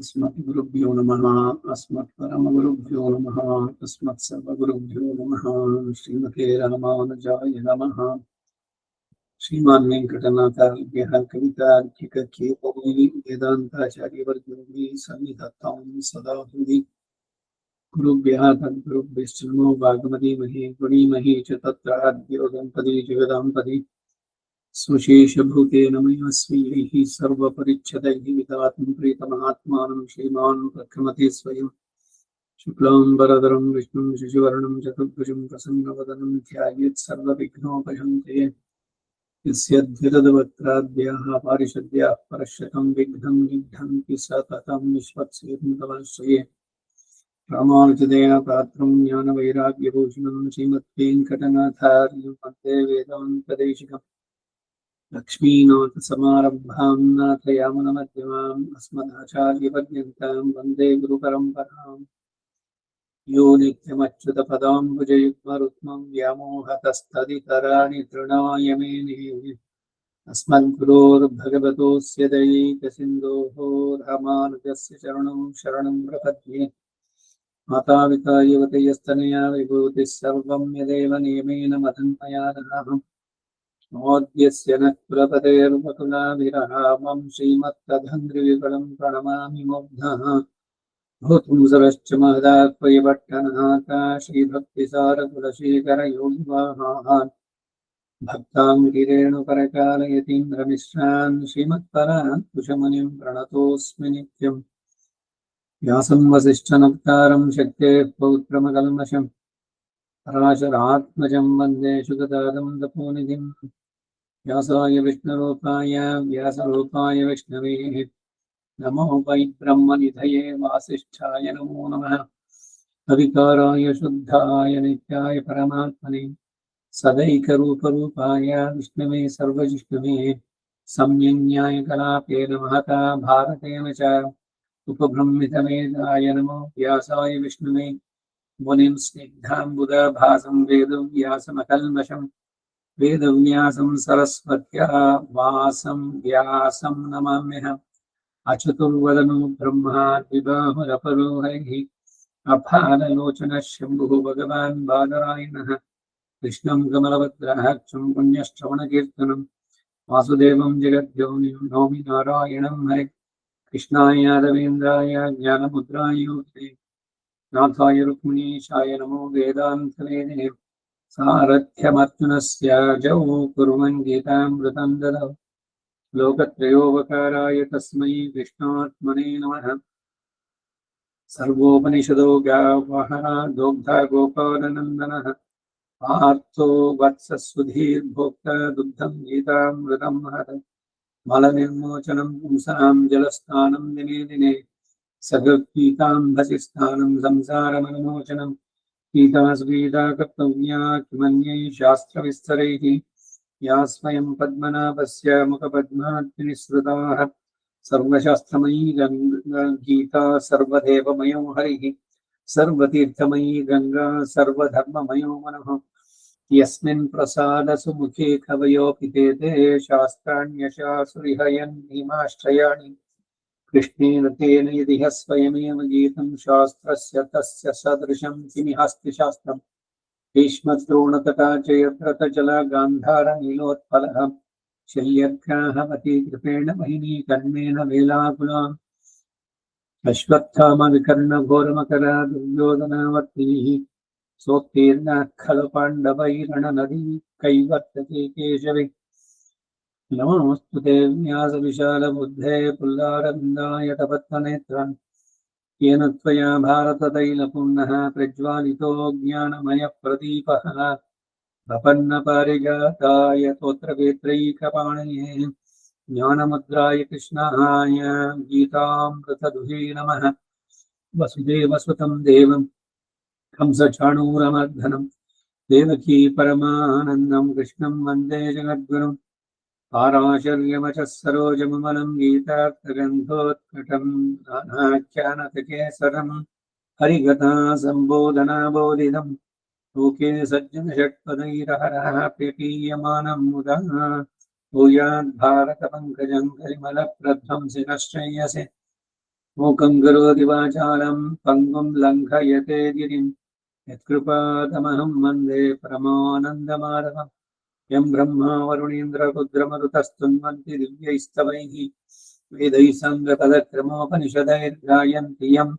अस्मद्गुरुभ्यो नमः। अस्मत्परमगुरुभ्यो नमः। तस्मत्सर्वगुरुभ्यो नमः। श्रीमते रामानुजाय नमः। श्रीमान् वेङ्कटनाथार्यः कवितार्किककेसरी वेदान्ताचार्यवर्गो सन्निधत्तां सदा हृदि गुरुभ्यः तद्गुरुभ्यश्च नमो वाग्मदीमहे गुणीमहे च तत्राद्यो दम्पती जगदाम्पति स्वशेषभूतेन मया स्वीयैः सर्वपरिच्छदैः विधातुं प्रीतमात्मानं श्रीमान् प्रक्रमते स्वयं शुक्लाम्बरधरं विष्णुं शशिवर्णं चतुर्भुजं प्रसन्नवदनं ध्यायेत् सर्वविघ्नोपशान्तये यस्यद्विरदवक्त्राद्याः पारिषद्याः परश्शतं विघ्नं निघ्नन्ति सततं विश्वक्सेवं रामानुजदया पात्रं ज्ञानवैराग्यभूषणं श्रीमद्वेङ्कटनाथार्यं वन्दे वेदान्तदेशिकम् लक्ष्मीनाथसमारम्भां नाथयामुनमध्यमाम् अस्मदाचार्यपर्यन्तां वन्दे गुरुपरम्पराम् यो नित्यमच्युतपदाम्बुजयुग्मरुक्मं व्यामोहतस्तदितराणि तृणाय मेने अस्मद्गुरोर्भगवतोऽस्य दयैकसिन्धोः रामानुजस्य चरणं शरणं प्रपद्ये मातापिता युवतयस्तनया विभूतिः सर्वं यदेव नियमेन मदन्मया ददाहम् नमोद्यस्य नः कुलपतेर्वकुलाभिरामं श्रीमत्तदङ्घ्रिविकलं प्रणमामि मुग्धः भूतुं सरश्च महदाह्वयपट्टनाथ श्रीभक्तिसारकुलशेखरयोगिवाहान् भक्तां गिरेणुपरकालयतीन्द्रमिश्रान् श्रीमत्पराङ्कुशमुनिं प्रणतोऽस्मि नित्यं व्यासं वसिष्ठनप्तारं शक्तेः पौत्रमकल्मषं पराशरात्मजं वन्दे शुकदादं तपोनिधिम् व्यासाय विष्णुरूपाय व्यासरूपाय विष्णवे नमो वै ब्रह्मनिधये वासिष्ठाय नमो नमः अविकाराय शुद्धाय नित्याय परमात्मने सदैकरूपरूपाय विष्णवे सर्वजिष्णवे सम्यङ्न्यायकलापेन महता भारतेन च उपब्रह्मितवेदाय नमो व्यासाय विष्णवे मुनिं स्निग्धाम्बुदभासं वेदव्यासमकल्मषम् वेदव्यासं सरस्वत्या वासं व्यासं नमाम्यहम् अचतुर्वदनो ब्रह्मा द्विबाहुरपरो हरिः अफाललोचनः शम्भुः भगवान् बादरायणः कृष्णं कमलभद्राक्षं पुण्यश्रवणकीर्तनं वासुदेवं जगद्योनिं नौमि नारायणं हरे कृष्णाय यादवेन्द्राय ज्ञानमुद्राय योगिने नाथाय रुक्मिणीशाय नमो वेदान्तवेदिने सारथ्यमर्जुनस्य जौ कुर्वन् गीतामृतं ददौ लोकत्रयोपकाराय तस्मै कृष्णात्मने नमः सर्वोपनिषदो गावः दोग्धा गोपालनन्दनः पार्थो वत्ससुधीर्भोक्ता दुग्धं गीतामृतं महद मलनिर्मोचनं पुंसां जलस्नानं दिने दिने सगद्गीताम्भसिस्थानं संसारमनमोचनं गीतास्गीता कर्तव्या किमन्यै शास्त्रविस्तरैः या स्वयं पद्मनाभस्य मुखपद्माग्निसृताः सर्वशास्त्रमयी गीता सर्वदेवमयो हरिः सर्वतीर्थमयी गंगा सर्वधर्ममयो मनः यस्मिन् प्रसादसुमुखे कवयोऽपितेते शास्त्राण्यशासुरिहयन् भीमाश्रयाणि कृष्णेन तेन यदिह स्वयमेव गीतं शास्त्रस्य तस्य सदृशं किमिहास्ति शास्त्रम् भीष्मद्रोणतथा च यत्रतजला गान्धारनीलोत्पलः शल्यग्राहवती कृपेण वहिनी कर्णेन वेलाकुलाम् अश्वत्थामविकर्णघोरमकरा दुर्योधनावर्तिः सोत्तीर्णः खलु पाण्डवैरणनदी कैवर्तते केशवे नमोऽस्तु ते व्यासविशालबुद्धे पुल्लारविन्दाय तपत्तनेत्रम् येन त्वया भारततैलपूर्णः प्रज्वालितो ज्ञानमयप्रदीपः प्रपन्नपारिजाताय तोत्रवेत्रैकपाणये ज्ञानमुद्राय कृष्णाय गीतामृतदुहे नमः वसुदेवसुतं देवं कंसचाणूरमर्दनं देवकी परमानन्दं कृष्णं वन्दे जगद्गुरुम् पाराशर्यमचः सरोजममलं गीतार्थगन्धोत्कटं नानाख्यानतकेसरं हरिकथा सम्बोधनाबोधितं लोके सज्जनषट्पदैरहरः प्रीयमानं मुदा भूयाद्भारतपङ्कजं कलिमलप्रध्वंसिनश्चयसे ಮೂಕಂ ಕರೋತಿ ವಾಚಾಲಂ ಪಂಗುಂ ಲಂಘಯತೆ ಗಿರಿಂ ಯತ್ಕೃಪಾತಮಹಂ ವಂದೇ ಪರಮಾನಂದಮಾಧವಂ ಯಂ ಬ್ರಹ್ಮಾ ವರುಣೇಂದ್ರ ರುದ್ರಮರುತಸ್ತುನ್ವಂತಿ ದಿವ್ಯೈಸ್ತವೈಃ ವೇದೈಃ ಸಂಗತದಕ್ರಮೋಪನಿಷದೈರ್ಗಾಯन्ति ಯಂ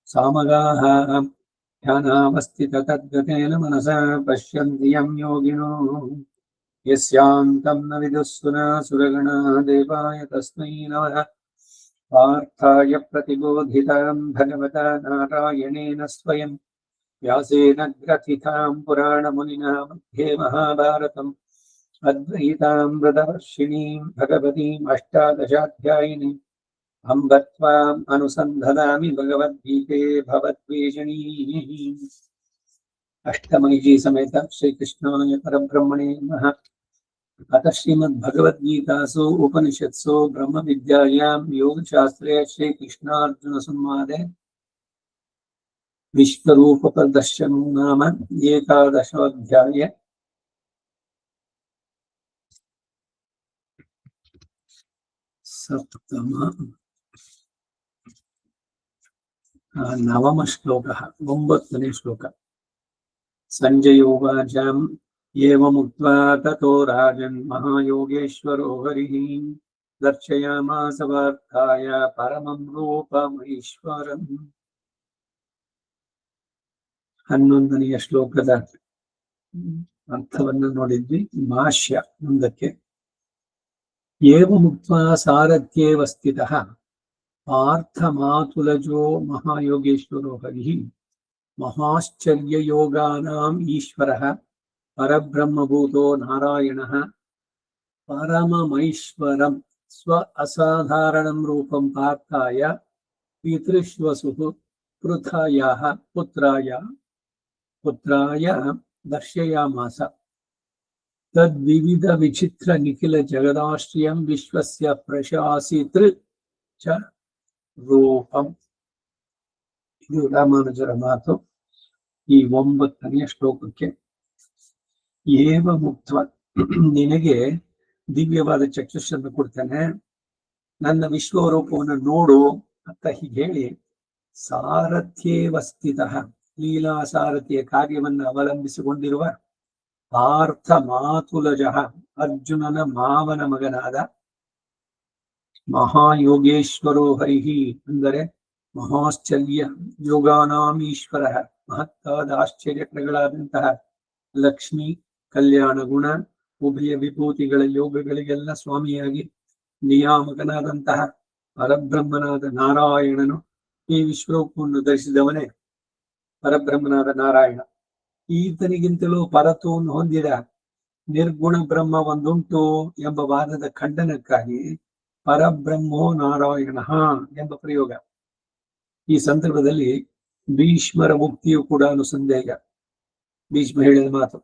ಸಾಮಗಾಃ ಧ್ಯಾನಾವಸ್ಥಿತತದ್ಗತೇನ ಮನಸಾ ಪಶ್ಯन्ति ಯಂ ಯೋಗಿನೋ ಯಸ್ಯಾಂತಂ ನ ವಿದುಃ ಸುರಗಣಾಃ ದೇವಾಯ ತಸ್ಮೈ ನಮಃ ಪಾರ್ಥಾಯ ಪ್ರತಿಬೋಧಿತಾಂ ಭಗವತಾ ನಾರಾಯಣೇನ ಸ್ವಯಂ ವ್ಯಾಸೇನ ಗ್ರಥಿತಾಂ ಪುರಾಣಮುನಿನಾ ಮಧ್ಯೆ ಮಹಾಭಾರತಂ ಅದ್ವೈತಾಮೃತವರ್ಷಿಣೀಂ ಭಗವತೀಂ ಅಷ್ಟಾದಶಾಧ್ಯಾಯಿನೀಂ ಅಂಬ ತ್ವಾಂ ಅನುಸಂಧನಾಮಿ ಭಗವದ್ಗೀತೆ ಭವದ್ವೇಷಿಣೀಂ ಅಷ್ಟಮೈಜಿ ಸಮೇತ ಶ್ರೀಕೃಷ್ಣಾಯ ಪರಬ್ರಹ್ಮಣೇ ನಮಃ ಅಥ ಶ್ರೀಮದ್ಭಗವದ್ಗೀತಾಸು ಉಪನಿಷತ್ಸು ಬ್ರಹ್ಮವಿದ್ಯಾಯಾಂ ಯೋಗಶಾಸ್ತ್ರೇ ಶ್ರೀಕೃಷ್ಣಾರ್ಜುನ ಸಂವಾದೆ ವಿಶ್ವರೂಪ ಪ್ರದರ್ಶನಂ ನಾಮ ಏಕಾದಶೋಧ್ಯಾಯ ಸಪ್ತಮ ನವಮ ಶ್ಲೋಕ 9ನೇ ಶ್ಲೋಕ ಸಂಜಯ ಉವಾಚ ಏವಮುಕ್ತ್ವಾ ತತೋ ರಾಜನ್ ಮಹಾಯೋಗೇಶ್ವರೋ ಹರಿಃ ದರ್ಶಯಾಮಾಸ ಪಾರ್ಥಾಯ ಪರಮಂ ರೂಪಮೈಶ್ವರಂ 11ನೆಯ ಶ್ಲೋಕದ ಅರ್ಥವನ್ನು ನೋಡಿದ್ವಿ. ಭಾಷ್ಯ ಮುಂದಕ್ಕೆ. ಏವಮುಕ್ತ್ವಾ ಸಾರಥ್ಯೇವ ಸ್ಥಿತಃ ಪಾರ್ಥ ಮಾತುಲಜೋ ಮಹಾಯೋಗೇಶ್ವರೋ ಹರಿಃ ಮಹಾಶ್ಚರ್ಯಯೋಗಾನಾಂ ಈಶ್ವರಃ ಪರಬ್ರಹ್ಮಭೂತೋ ನಾರಾಯಣಃ ಪರಮಮೈಶ್ವರಂ ಸ್ವ ಅಸಾಧಾರಣಂ ರೂಪಂ ಪಾರ್ಥಾಯ ಪಿತೃಶ್ವಸುಃ ಪೃಥಾಯಾಃ ಪುತ್ರಾಯ ದರ್ಶಯಾಮಾಸ ತದ್ವಿವಿಧ ವಿಚಿತ್ರ ನಿಖಿಲ ಜಗದಾಶ್ರಯಂ ವಿಶ್ವಸ್ಯ ಪ್ರಶಾಸಿತೃ ಚ ರೂಪಂ. ಇದು ರಾಮಾನುಜರ ಮಾತು ಈ 9ನೆಯ ಶ್ಲೋಕಕ್ಕೆ. ಏವ ಮುಕ್ತ, ನಿನಗೆ ದಿವ್ಯವಾದ ಚಕ್ಷುಷನ್ನು ಕೊಡ್ತೇನೆ, ನನ್ನ ವಿಶ್ವರೂಪವನ್ನು ನೋಡು ಅಂತ ಹೀಗೆ ಹೇಳಿ ಸಾರಥ್ಯೇವ ಸ್ಥಿತಃ ಲೀಲಾ ಸಾರಥಿಯ ಕಾರ್ಯವನ್ನು ಅವಲಂಬಿಸಿಕೊಂಡಿರುವ ಪಾರ್ಥ ಮಾತುಲಜಃ ಅರ್ಜುನನ ಮಾವನ ಮಗನಾದ ಮಹಾಯೋಗೇಶ್ವರೋ ಹರಿಃ ಅಂದರೆ ಮಹಾಶ್ಚರ್ಯ ಯೋಗಾನಾಂ ಈಶ್ವರ ಮಹತ್ತಾದ ಆಶ್ಚರ್ಯಗಳಾದಂತಹ ಲಕ್ಷ್ಮಿ ಕಲ್ಯಾಣ ಗುಣ ಉಭಯ ವಿಭೂತಿಗಳ ಯೋಗಗಳಿಗೆಲ್ಲ ಸ್ವಾಮಿಯಾಗಿ ನಿಯಾಮಕನಾದಂತಹ ಪರಬ್ರಹ್ಮನಾದ ನಾರಾಯಣನು ಈ ವಿಶ್ವರೂಪವನ್ನು ಧರಿಸಿದವನೇ ಪರಬ್ರಹ್ಮನಾದ ನಾರಾಯಣ. ಈತನಿಗಿಂತಲೂ ಪರತ್ವವನ್ನು ಹೊಂದಿದ ನಿರ್ಗುಣ ಬ್ರಹ್ಮ ಒಂದುಂಟು ಎಂಬ ವಾದದ ಖಂಡನಕ್ಕಾಗಿ ಪರಬ್ರಹ್ಮೋ ನಾರಾಯಣ ಎಂಬ ಪ್ರಯೋಗ. ಈ ಸಂದರ್ಭದಲ್ಲಿ ಭೀಷ್ಮರ ಮುಕ್ತಿಯು ಕೂಡ ಅನುಸಂದೇಹ. ಭೀಷ್ಮ ಹೇಳಿದ ಮಾತು,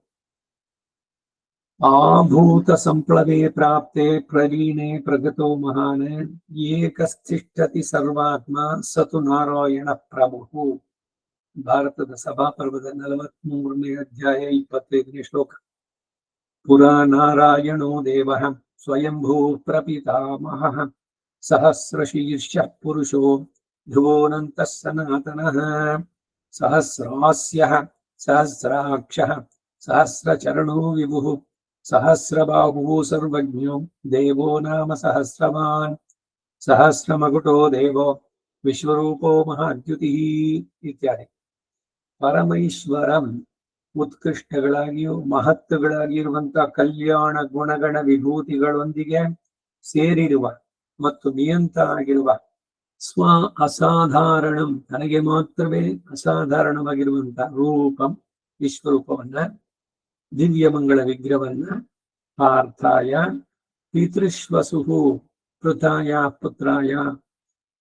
ಆಭೂತ ಸಂಪ್ಲವೇ ಪ್ರಾಪ್ತೆ ಪ್ರವೀಣೆ ಪ್ರಗತೋ ಮಹಾನ್ ಏಕಸ್ಥಿಷ್ಠತಿ ಸರ್ವಾತ್ಮ ಸತು ನಾರಾಯಣ ಪ್ರಭು. ಭಾರತದ ಸಭಾಪರ್ವದ 43ನೇ ಅಧ್ಯಾಯ 25ನೇ ಶ್ಲೋಕ. ಪುರಾ ನಾರಾಯಣೋ ದೇವ ಸ್ವಯಂಭೂ ಪ್ರಪಿತಾಮಹಃ ಸಹಸ್ರಶೀರ್ಷ ಪುರುಷೋ ಧ್ರುವೋನಂತಃ ಸನಾತನಃ ಸಹಸ್ರಾಸ್ಯಃ ಸಹಸ್ರಾಕ್ಷಃ ಸಹಸ್ರಚರಣೋ ವಿಭುಃ ಸಹಸ್ರಬಾಹುಃ ಸರ್ವಜ್ಞೋ ದೇವೋ ನಾಮ ಸಹಸ್ರವಾನ್ ಸಹಸ್ರಮಗುಟೋ ದೇವೋ ವಿಶ್ವರೂಪೋ ಮಹಾದ್ಯುತಿಃ ಇತ್ಯಾದಿ. ಪರಮೈಶ್ವರಂ ಉತ್ಕೃಷ್ಟಗಳಾಗಿಯೂ ಮಹತ್ವಗಳಾಗಿರುವಂತಹ ಕಲ್ಯಾಣ ಗುಣಗಣ ವಿಭೂತಿಗಳೊಂದಿಗೆ ಸೇರಿರುವ ಮತ್ತು ನಿಯಂತ ಆಗಿರುವ ಸ್ವ ಅಸಾಧಾರಣಂ ತನಗೆ ಮಾತ್ರವೇ ಅಸಾಧಾರಣವಾಗಿರುವಂತಹ ರೂಪಂ ವಿಶ್ವರೂಪವನ್ನ ದಿವ್ಯ ಮಂಗಳ ವಿಗ್ರಹವನ್ನ ಪಾರ್ಥಾಯ ಪಿತೃಶ್ವಸುಹು ಪೃಥಾಯ ಪುತ್ರಾಯ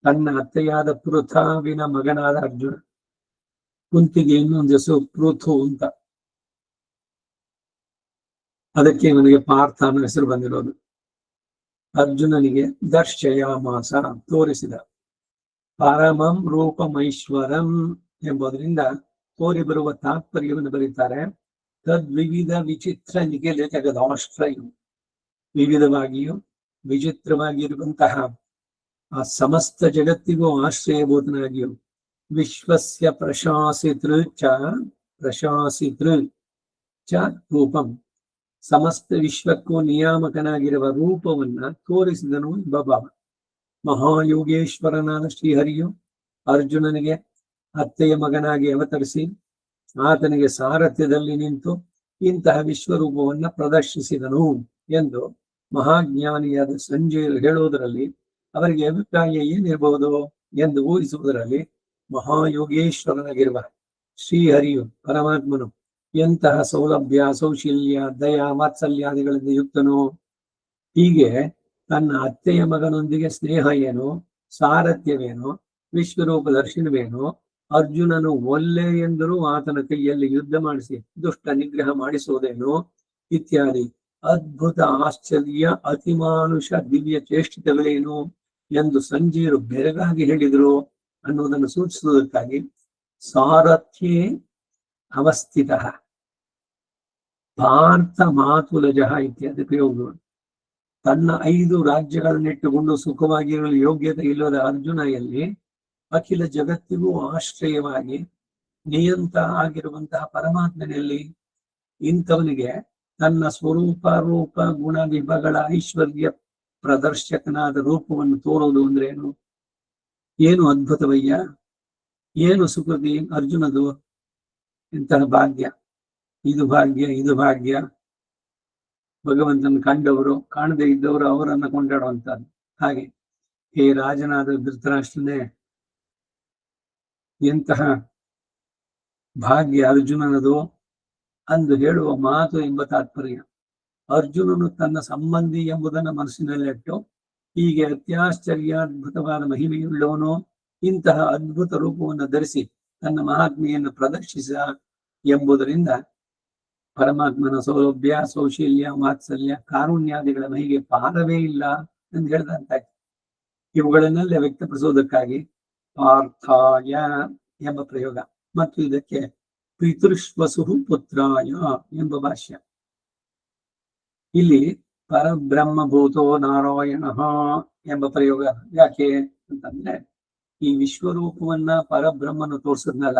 ತನ್ನ ಅತ್ತೆಯಾದ ಪೃಥಾವಿನ ಮಗನಾದ ಅರ್ಜುನ. ಕುಂತಿಗೆ ಇನ್ನೊಂದು ಹೆಸರು ಪೃಥು ಅಂತ, ಅದಕ್ಕೆ ಇವನಿಗೆ ಪಾರ್ಥ ಅನ್ನೋ ಹೆಸರು ಬಂದಿರೋದು. ಅರ್ಜುನನಿಗೆ ದರ್ಶಯಾಮಾಸ ತೋರಿಸಿದ. ಪರಮಂ ರೂಪಮೈಶ್ವರಂ ಎಂಬುದರಿಂದ ತೋರಿ ಬರುವ ತಾತ್ಪರ್ಯವನ್ನು ಬರೀತಾರೆ. ತದ್ವಿವಿಧ ವಿಚಿತ್ರ ನಿಖಿಲ ಜಗದಾಶ್ರಯ, ವಿವಿಧವಾಗಿಯೂ ವಿಚಿತ್ರವಾಗಿರುವಂತಹ ಆ ಸಮಸ್ತ ಜಗತ್ತಿಗೂ ಆಶ್ರಯಭೂತನಾಗಿಯೂ ವಿಶ್ವಸ್ಯ ಪ್ರಶಾಸಿತೃ ಚ ರೂಪಂ, ಸಮಸ್ತ ವಿಶ್ವಕ್ಕೂ ನಿಯಾಮಕನಾಗಿರುವ ರೂಪವನ್ನ ತೋರಿಸಿದನು ಎಂಬ ಭಾವ. ಮಹಾಯೋಗೇಶ್ವರನಾದ ಶ್ರೀಹರಿಯು ಅರ್ಜುನನಿಗೆ ಅತ್ತೆಯ ಮಗನಾಗಿ ಅವತರಿಸಿ ಆತನಿಗೆ ಸಾರಥ್ಯದಲ್ಲಿ ನಿಂತು ಇಂತಹ ವಿಶ್ವರೂಪವನ್ನ ಪ್ರದರ್ಶಿಸಿದನು ಎಂದು ಮಹಾಜ್ಞಾನಿಯಾದ ಸಂಜಯರು ಹೇಳುವುದರಲ್ಲಿ ಅವರಿಗೆ ಅಭಿಪ್ರಾಯ ಏನಿರಬಹುದು ಎಂದು ಊಹಿಸುವುದರಲ್ಲಿ ಮಹಾಯೋಗೇಶ್ವರನಾಗಿರುವ ಶ್ರೀಹರಿಯು ಪರಮಾತ್ಮನು ಎಂತಹ ಸೌಲಭ್ಯ, ಸೌಶಲ್ಯ, ದಯ, ವಾತ್ಸಲ್ಯಾದಿಗಳಿಂದ ಯುಕ್ತನು. ಹೀಗೆ ತನ್ನ ಅತ್ತೆಯ ಮಗನೊಂದಿಗೆ ಸ್ನೇಹ ಏನೋ, ಸಾರಥ್ಯವೇನೋ, ವಿಶ್ವರೂಪ ದರ್ಶನವೇನೋ, ಅರ್ಜುನನು ಒಲ್ಲೆ ಎಂದರೂ ಆತನ ಕೈಯಲ್ಲಿ ಯುದ್ಧ ಮಾಡಿಸಿ ದುಷ್ಟ ನಿಗ್ರಹ ಮಾಡಿಸುವುದೇನೋ ಇತ್ಯಾದಿ ಅದ್ಭುತ, ಆಶ್ಚರ್ಯ, ಅತಿಮಾನುಷ ದಿವ್ಯ ಚೇಷ್ಟಿತಗಳೇನು ಎಂದು ಸಂಜೀರು ಬೆರಗಾಗಿ ಹೇಳಿದರು ಅನ್ನುವುದನ್ನು ಸೂಚಿಸುವುದಕ್ಕಾಗಿ ಸಾರಥ್ಯೇ ಅವಸ್ಥಿತ ಭಾರತ ಮಾತುಲಜ ಇತ್ಯಾದಿ ಪ್ರಯೋಗಗಳು. ತನ್ನ 5 ರಾಜ್ಯಗಳನ್ನಿಟ್ಟುಕೊಂಡು ಸುಖವಾಗಿರಲು ಯೋಗ್ಯತೆ ಇಲ್ಲದ ಅರ್ಜುನ ಎಲ್ಲಿ, ಅಖಿಲ ಜಗತ್ತಿಗೂ ಆಶ್ರಯವಾಗಿ ನಿಯಂತ ಆಗಿರುವಂತಹ ಪರಮಾತ್ಮನಲ್ಲಿ. ಇಂಥವನಿಗೆ ತನ್ನ ಸ್ವರೂಪ, ರೂಪ, ಗುಣ, ವಿಭಗಳ ಐಶ್ವರ್ಯ ಪ್ರದರ್ಶಕನಾದ ರೂಪವನ್ನು ತೋರುವುದು ಅಂದ್ರೆ ಏನು ಅದ್ಭುತವಯ್ಯ, ಏನು ಸುಕೃತಿ ಅರ್ಜುನದು. ಇಂತಹ ಭಾಗ್ಯ, ಇದು ಭಾಗ್ಯ, ಇದು ಭಾಗ್ಯ. ಭಗವಂತನ ಕಂಡವರು, ಕಾಣದೇ ಇದ್ದವರು ಅವರನ್ನ ಕೊಂಡಾಡುವಂತಹದ್ದು. ಹಾಗೆ ಹೇ ರಾಜನಾದ ಧೃತರಾಷ್ಟ್ರನೇ, ಎಂತಹ ಭಾಗ್ಯ ಅರ್ಜುನನದು ಅಂದು ಹೇಳುವ ಮಾತು ಎಂಬ ತಾತ್ಪರ್ಯ. ಅರ್ಜುನನು ತನ್ನ ಸಂಬಂಧಿ ಎಂಬುದನ್ನು ಮನಸ್ಸಿನಲ್ಲಿಟ್ಟು ಹೀಗೆ ಅತ್ಯಾಶ್ಚರ್ಯಾದ್ಭುತವಾದ ಮಹಿಮೆಯುಳ್ಳವನು ಇಂತಹ ಅದ್ಭುತ ರೂಪವನ್ನು ಧರಿಸಿ ತನ್ನ ಮಹಾತ್ಮೆಯನ್ನು ಪ್ರದರ್ಶಿಸ ಎಂಬುದರಿಂದ ಪರಮಾತ್ಮನ ಸೌಲಭ್ಯ, ಸೌಶಲ್ಯ, ವಾತ್ಸಲ್ಯ, ಕಾರುಣ್ಯಾದಿಗಳ ಮಹಿಗೆ ಪಾರವೇ ಇಲ್ಲ ಎಂದು ಹೇಳಿದಂತಾಯ್ತು. ಇವುಗಳನ್ನೆಲ್ಲ ವ್ಯಕ್ತಪಡಿಸುವುದಕ್ಕಾಗಿ ಪಾರ್ಥಾಯ ಎಂಬ ಪ್ರಯೋಗ ಮತ್ತು ಇದಕ್ಕೆ ಪಿತೃಶ್ವಸು ಪುತ್ರಾಯ ಎಂಬ ಭಾಷ್ಯ. ಇಲ್ಲಿ ಪರಬ್ರಹ್ಮಭೂತೋ ನಾರಾಯಣ ಎಂಬ ಪ್ರಯೋಗ ಯಾಕೆ ಅಂತಂದ್ರೆ, ಈ ವಿಶ್ವರೂಪವನ್ನ ಪರಬ್ರಹ್ಮನು ತೋರಿಸಿದ್ನಲ್ಲ,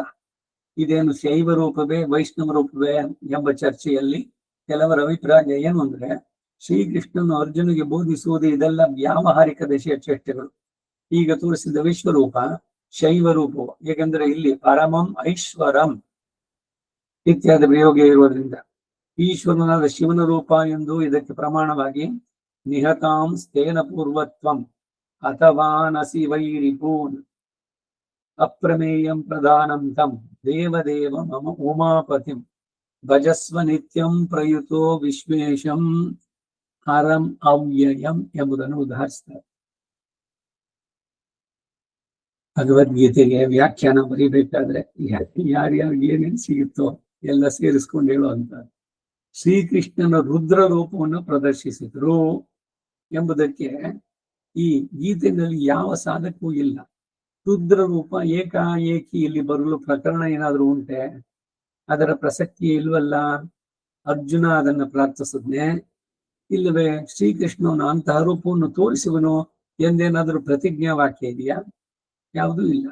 ಇದೇನು ಶೈವ ರೂಪವೇ ವೈಷ್ಣವ ರೂಪವೇ ಎಂಬ ಚರ್ಚೆಯಲ್ಲಿ ಕೆಲವರ ಅಭಿಪ್ರಾಯ ಏನು ಅಂದ್ರೆ, ಶ್ರೀಕೃಷ್ಣನು ಅರ್ಜುನಿಗೆ ಬೋಧಿಸುವುದು ಇದೆಲ್ಲ ವ್ಯಾವಹಾರಿಕ ದಶೆಯ ಚೇಷ್ಟೆಗಳು. ಈಗ ತೋರಿಸಿದ ವಿಶ್ವರೂಪ ಶೈವ ರೂಪವು, ಏಕೆಂದ್ರೆ ಇಲ್ಲಿ ಪರಮಂ ಐಶ್ವರಂ ಇತ್ಯಾದಿ ಪ್ರಯೋಗ ಇರುವುದರಿಂದ ಈಶ್ವರನಾದ ಶಿವನ ರೂಪ ಎಂದು ಇದಕ್ಕೆ ಪ್ರಮಾಣವಾಗಿ ನಿಹತಾಂ ಸ್ಥೇನ ಪೂರ್ವತ್ವಂ ಅಥವಾ ನಸಿ ವೈರಿಪೂನ್ ಅಪ್ರಮೇಯಂ ಪ್ರಧಾನಂ ತಂ ದೇವದೇವ ಮಮ ಉಮಾಪತಿಂ ಭಜಸ್ವ ನಿತ್ಯಂ ಪ್ರಯುತೋ ವಿಶ್ವೇಶಂ ಹರಂ ಅವ್ಯಯಂ ಎಂಬುದನ್ನು ಉದಾಹರಿಸ್ತಾರೆ. ಭಗವದ್ಗೀತೆಗೆ ವ್ಯಾಖ್ಯಾನ ಬರೀಬೇಕಾದ್ರೆ ಯಾರ್ಯಾರಿಗೆ ಏನೇನು ಸಿಗುತ್ತೋ ಎಲ್ಲ ಸೇರಿಸ್ಕೊಂಡು ಹೇಳುವಂತ ಶ್ರೀಕೃಷ್ಣನ ರುದ್ರ ರೂಪವನ್ನು ಪ್ರದರ್ಶಿಸಿದ್ರು ಎಂಬುದಕ್ಕೆ ಈ ಗೀತೆಯಲ್ಲಿ ಯಾವ ಸಾಧಕವೂ ಇಲ್ಲ. ರುದ್ರ ರೂಪ ಏಕಾಏಕಿ ಇಲ್ಲಿ ಬರಲು ಪ್ರಕರಣ ಏನಾದ್ರೂ ಉಂಟೆ? ಅದರ ಪ್ರಸಕ್ತಿ ಇಲ್ವಲ್ಲ. ಅರ್ಜುನ ಅದನ್ನ ಪ್ರಾರ್ಥಿಸಿದ್ನೆ, ಇಲ್ಲವೇ ಶ್ರೀಕೃಷ್ಣನು ಅಂತಹ ರೂಪವನ್ನು ತೋರಿಸುವನು ಎಂದೇನಾದ್ರೂ ಪ್ರತಿಜ್ಞಾ ವಾಕ್ಯ ಇದೆಯಾ? ಯಾವುದೂ ಇಲ್ಲ.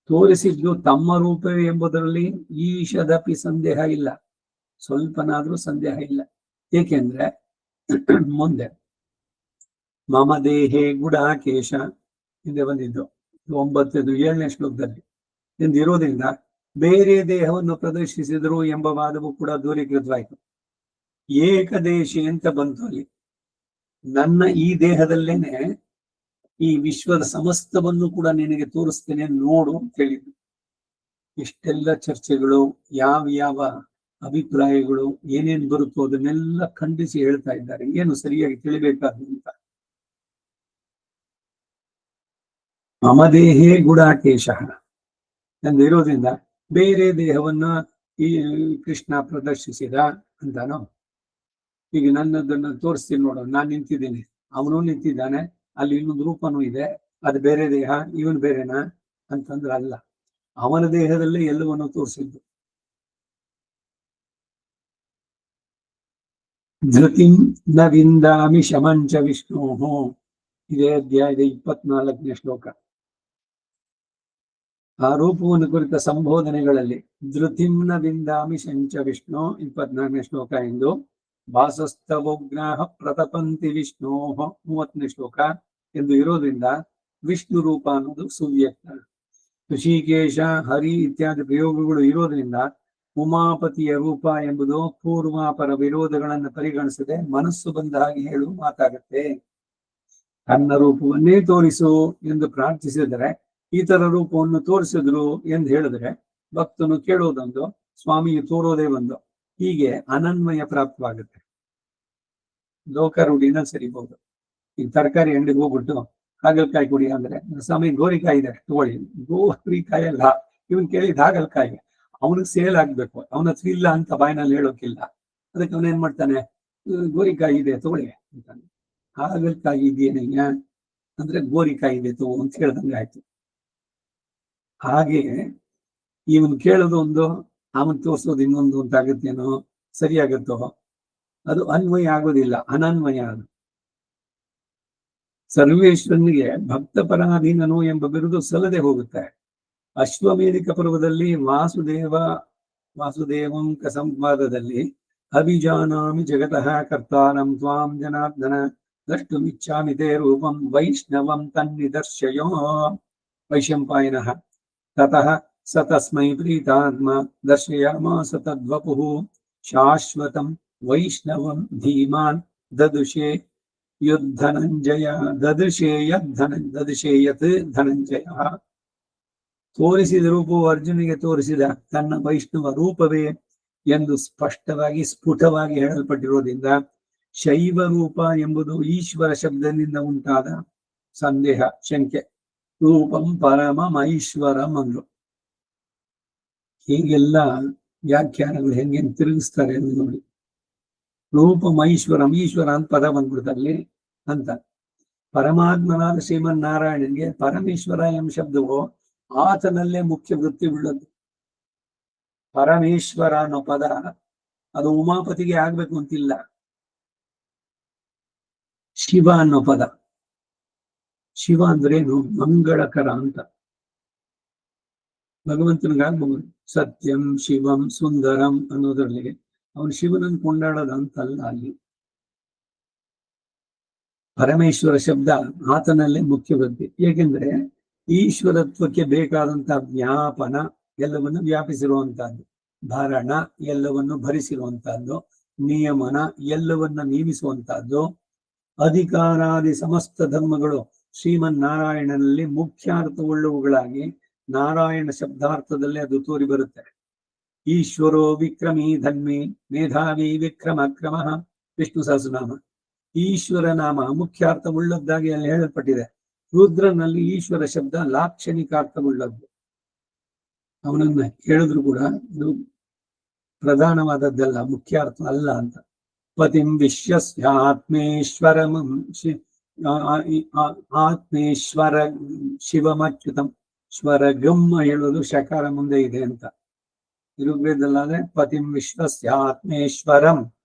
ತೋರಿಸಿದ್ದು ತಮ್ಮ ರೂಪವೇ ಎಂಬುದರಲ್ಲಿ ಈಶದಪಿ ಸಂದೇಹ ಇಲ್ಲ, ಸ್ವಲ್ಪನಾದ್ರೂ ಸಂದೇಹ ಇಲ್ಲ. ಏಕೆಂದ್ರೆ ಮುಂದೆ ಮಮ ದೇಹೇ ಗುಡಾಕೇಶ ಹಿಂದೆ ಬಂದಿದ್ದು 9-7ನೇ ಶ್ಲೋಕದಲ್ಲಿ ಎಂದಿರೋದ್ರಿಂದ ಬೇರೆ ದೇಹವನ್ನು ಪ್ರದರ್ಶಿಸಿದರು ಎಂಬ ವಾದವು ಕೂಡ ದೂರೀಕೃತವಾಯಿತು. ಏಕದೇಶಿ ಅಂತ ಬಂತು ಅಲ್ಲಿ. ನನ್ನ ಈ ದೇಹದಲ್ಲೇನೆ ಈ ವಿಶ್ವದ ಸಮಸ್ತವನ್ನು ಕೂಡ ನಿನಗೆ ತೋರಿಸ್ತೇನೆ ನೋಡು ಅಂತ ಹೇಳಿದ್ರು. ಇಷ್ಟೆಲ್ಲ ಚರ್ಚೆಗಳು, ಯಾವ ಅಭಿಪ್ರಾಯಗಳು ಏನೇನು ಬರುತ್ತೋ ಅದನ್ನೆಲ್ಲ ಖಂಡಿಸಿ ಹೇಳ್ತಾ ಇದ್ದಾರೆ. ಏನು ಸರಿಯಾಗಿ ತಿಳಿಬೇಕಾದಂತ ಮಮದೇಹೇ ಗುಡಾಕೇಶ ಎಂದಿರೋದ್ರಿಂದ ಬೇರೆ ದೇಹವನ್ನ ಈ ಕೃಷ್ಣ ಪ್ರದರ್ಶಿಸಿದ ಅಂತಾನೋ. ಈಗ ನನ್ನದನ್ನ ತೋರಿಸ್ತೀನಿ ನೋಡು, ನಾನು ನಿಂತಿದ್ದೀನಿ, ಅವನು ನಿಂತಿದ್ದಾನೆ, ಅಲ್ಲಿ ಇನ್ನೊಂದು ರೂಪನೂ ಇದೆ, ಅದು ಬೇರೆ ದೇಹ, ಇವನು ಬೇರೆನಾ ಅಂತಂದ್ರೆ ಅಲ್ಲ, ಅವನ ದೇಹದಲ್ಲೇ ಎಲ್ಲವನ್ನು ತೋರಿಸಿದ್ದು. ಧೃತಿಂ ನ ವಿಂದಾಮಿ ಶಮಂಚ ವಿಷ್ಣು ಇದೇ ಅಧ್ಯಾಯದ 24ನೇ ಶ್ಲೋಕ. ಆ ರೂಪವನ್ನು ಕುರಿತ ಸಂಬೋಧನೆಗಳಲ್ಲಿ ಧೃತಿಂನ ಬಿಂದಾಮಿ ಶಂಚ ವಿಷ್ಣು 24ನೇ ಶ್ಲೋಕ ಎಂದು, ಭಾಸಸ್ತವೋಗ್ನಾಹ ಪ್ರತಪಂತಿ ವಿಷ್ಣೋ 30ನೇ ಶ್ಲೋಕ ಎಂದು ಇರೋದ್ರಿಂದ ವಿಷ್ಣು ರೂಪ ಅನ್ನೋದು ಸುವ್ಯಕ್ತ. ಋಷಿಕೇಶ, ಹರಿ ಇತ್ಯಾದಿ ಪ್ರಯೋಗಗಳು ಇರೋದ್ರಿಂದ ಉಮಾಪತಿಯ ರೂಪ ಎಂಬುದು ಪೂರ್ವಾಪರ ವಿರೋಧಗಳನ್ನು ಪರಿಗಣಿಸದೆ ಮನಸ್ಸು ಬಂದ ಹಾಗೆ ಹೇಳುವ ಮಾತಾಗುತ್ತೆ. ತನ್ನ ರೂಪವನ್ನೇ ತೋರಿಸು ಎಂದು ಪ್ರಾರ್ಥಿಸಿದರೆ ಇತರ ರೂಪವನ್ನು ತೋರಿಸಿದ್ರು ಎಂದು ಹೇಳಿದ್ರೆ ಭಕ್ತನು ಕೇಳೋದೊಂದು, ಸ್ವಾಮಿಯು ತೋರೋದೇ ಒಂದು. ಹೀಗೆ ಅನನ್ವಯ ಪ್ರಾಪ್ತವಾಗುತ್ತೆ. ಲೋಕ ರೂಢಿನ ಸರಿಬಹುದು. ಈಗ ತರಕಾರಿ ಅಂಗಡಿಗೆ ಹೋಗ್ಬಿಟ್ಟು ಹಾಗಲಕಾಯಿ ಕುಡಿ ಅಂದ್ರೆ, ಸ್ವಾಮಿ ಗೋರಿಕಾಯಿ ಇದೆ ತಗೊಳ್ಳಿ. ಗೋರಿಕಾಯಿ ಅಲ್ಲ, ಇವನ್ ಕೇಳಿದ ಹಾಗಲಕಾಯಿ. ಅವನಿಗೆ ಸೇಲ್ ಆಗ್ಬೇಕು, ಅವನ ಹತ್ರ ಇಲ್ಲ ಅಂತ ಬಾಯಿನಲ್ಲಿ ಹೇಳೋಕಿಲ್ಲ. ಅದಕ್ಕೆ ಅವನೇನ್ ಮಾಡ್ತಾನೆ, ಗೋರಿಕಾಯಿ ಇದೆ ತಗೊಳ್ಳಿ ಅಂತಾನೆ. ಹಾಗಲಕಾಯಿ ಇದೆಯೇನಯ್ಯ ಅಂದ್ರೆ ಗೋರಿಕಾಯಿ ಇದೆ ತಗೋ ಅಂತ ಹೇಳ್ದಂಗೆ ಆಯ್ತು. ಹಾಗೆ ಇವನ್ ಕೇಳೋದು ಒಂದು, ಅವನ್ ತೋರ್ಸೋದು ಇನ್ನೊಂದು ಅಂತ ಆಗುತ್ತೇನೋ, ಸರಿಯಾಗತ್ತೋ? ಅದು ಅನ್ವಯ ಆಗೋದಿಲ್ಲ, ಅನನ್ವಯ. ಅದು ಸರ್ವೇಶ್ವರನಿಗೆ ಭಕ್ತ ಪರಾಧೀನನು ಎಂಬ ಬಿರುದು ಸಲ್ಲದೆ ಹೋಗುತ್ತೆ. ಅಶ್ವಮೇಧಿಕ ಪರ್ವದಲ್ಲಿ ವಾಸುದೇವಂಕ ಸಂವಾದದಲ್ಲಿ ಅಭಿಜಾನಾಮಿ ಜಗತಃ ಕರ್ತಾರಂ ತ್ವಾಂ ಜನಾರ್ದನ ದ್ರಷ್ಟುಮಿಚ್ಛಾಮಿ ತೇ ರೂಪಂ ವೈಷ್ಣವಂ ತನ್ನಿದರ್ಶಯೋ ವೈಶಂಪಾಯನಃ ತತಃ ಸ ತಸ್ಮೈ ಪ್ರೀತಾತ್ಮ ದರ್ಶಯಾಮಾಸ ತದ್ವಪುಃ ಶಾಶ್ವತಂ ವೈಷ್ಣವಂ ಧೀಮಾನ್ ದದುಷೇ ಯುದ್ಧನಂಜಯ ದದುಷೇಯತ್ ಧನಂಜಯ. ತೋರಿಸಿದ ರೂಪವು ಅರ್ಜುನಿಗೆ ತೋರಿಸಿದ ತನ್ನ ವೈಷ್ಣವ ರೂಪವೇ ಎಂದು ಸ್ಪಷ್ಟವಾಗಿ ಸ್ಫುಟವಾಗಿ ಹೇಳಲ್ಪಟ್ಟಿರೋದ್ರಿಂದ ಶೈವ ರೂಪ ಎಂಬುದು ಈಶ್ವರ ಶಬ್ದದಿಂದ ಉಂಟಾದ ಸಂದೇಹ, ಶಂಕೆ. ರೂಪಂ ಪರಮೈಶ್ವರಂ ಅಂದ್ರು. ಹೀಗೆಲ್ಲ ವ್ಯಾಖ್ಯಾನಗಳು ಹೆಂಗೆ ತಿರುಗಿಸ್ತಾರೆ ಎಂದು ನೋಡಿ. ರೂಪಮೈಶ್ವರಂ, ಈಶ್ವರ ಅಂತ ಪದ ಬಂದ್ಬಿಡ್ತಲ್ಲಿ ಅಂತ. ಪರಮಾತ್ಮನಾದ ಶ್ರೀಮನ್ನಾರಾಯಣನಿಗೆ ಪರಮೇಶ್ವರ ಎಂಬ ಶಬ್ದವು ಆತನಲ್ಲೇ ಮುಖ್ಯ ವೃತ್ತಿ ಉಳ್ಳದ್ದು. ಪರಮೇಶ್ವರ ಅನ್ನೋ ಪದ ಅದು ಉಮಾಪತಿಗೆ ಆಗ್ಬೇಕು ಅಂತಿಲ್ಲ. ಶಿವ ಅನ್ನೋ ಪದ, ಶಿವ ಅಂದ್ರೇನು? ಮಂಗಳಕರ ಅಂತ. ಭಗವಂತನಿಗಾಗ್ಬಹುದು. ಸತ್ಯಂ ಶಿವಂ ಸುಂದರಂ ಅನ್ನೋದ್ರಲ್ಲಿ ಅವನು ಶಿವನನ್ನು ಕೊಂಡಾಡೋದ ಅಂತಲ್ಲ. ಅಲ್ಲಿ ಪರಮೇಶ್ವರ ಶಬ್ದ ಆತನಲ್ಲೇ ಮುಖ್ಯ ವೃತ್ತಿ. ಏಕೆಂದ್ರೆ ಈಶ್ವರತ್ವಕ್ಕೆ ಬೇಕಾದಂತಹ ವ್ಯಾಪನ, ಎಲ್ಲವನ್ನು ವ್ಯಾಪಿಸಿರುವಂತಹದ್ದು, ಭರಣ ಎಲ್ಲವನ್ನು ಭರಿಸಿರುವಂತಹದ್ದು, ನಿಯಮನ ಎಲ್ಲವನ್ನ ನಿಯಮಿಸುವಂತಹದ್ದು, ಅಧಿಕಾರಾದಿ ಸಮಸ್ತ ಧರ್ಮಗಳು ಶ್ರೀಮನ್ನಾರಾಯಣನಲ್ಲಿ ಮುಖ್ಯಾರ್ಥವುಳ್ಳವುಗಳಾಗಿ ನಾರಾಯಣ ಶಬ್ದಾರ್ಥದಲ್ಲೇ ಅದು ತೋರಿ ಬರುತ್ತೆ. ಈಶ್ವರೋ ವಿಕ್ರಮೀ ಧನ್ಮಿ ಮೇಧಾವಿ ವಿಕ್ರಮ ಕ್ರಮ ವಿಷ್ಣು ಸಹಸ್ರನಾಮ. ಈಶ್ವರ ನಾಮ ಮುಖ್ಯಾರ್ಥವುಳ್ಳದ್ದಾಗಿ ಅಲ್ಲಿ ಹೇಳಲ್ಪಟ್ಟಿದೆ. ರುದ್ರನಲ್ಲಿ ಈಶ್ವರ ಶಬ್ದ ಲಾಕ್ಷಣಿಕಾರ್ಥವುಳ್ಳದ್ದು. ಅವನನ್ನ ಹೇಳಿದ್ರು ಕೂಡ ಇದು ಪ್ರಧಾನವಾದದ್ದಲ್ಲ, ಮುಖ್ಯಾರ್ಥ ಅಲ್ಲ ಅಂತ. ಪತಿಂ ವಿಶ್ವಸ್ಯಾತ್ಮೇಶ್ವರಂ ಆತ್ಮೇಶ್ವರ ಶಿವಮಚ್ಯುತಂ. ಸ್ವರಗಮ್ಮ ಹೇಳೋದು ಶಕಾರ ಮುಂದೆ ಇದೆ ಅಂತ. ಋಗ್ವೇದಲ್ಲಾದ್ರೆ ಪತಿಂ ವಿಶ್ವಸ್ಯಾತ್ಮೇಶ್ವರಂ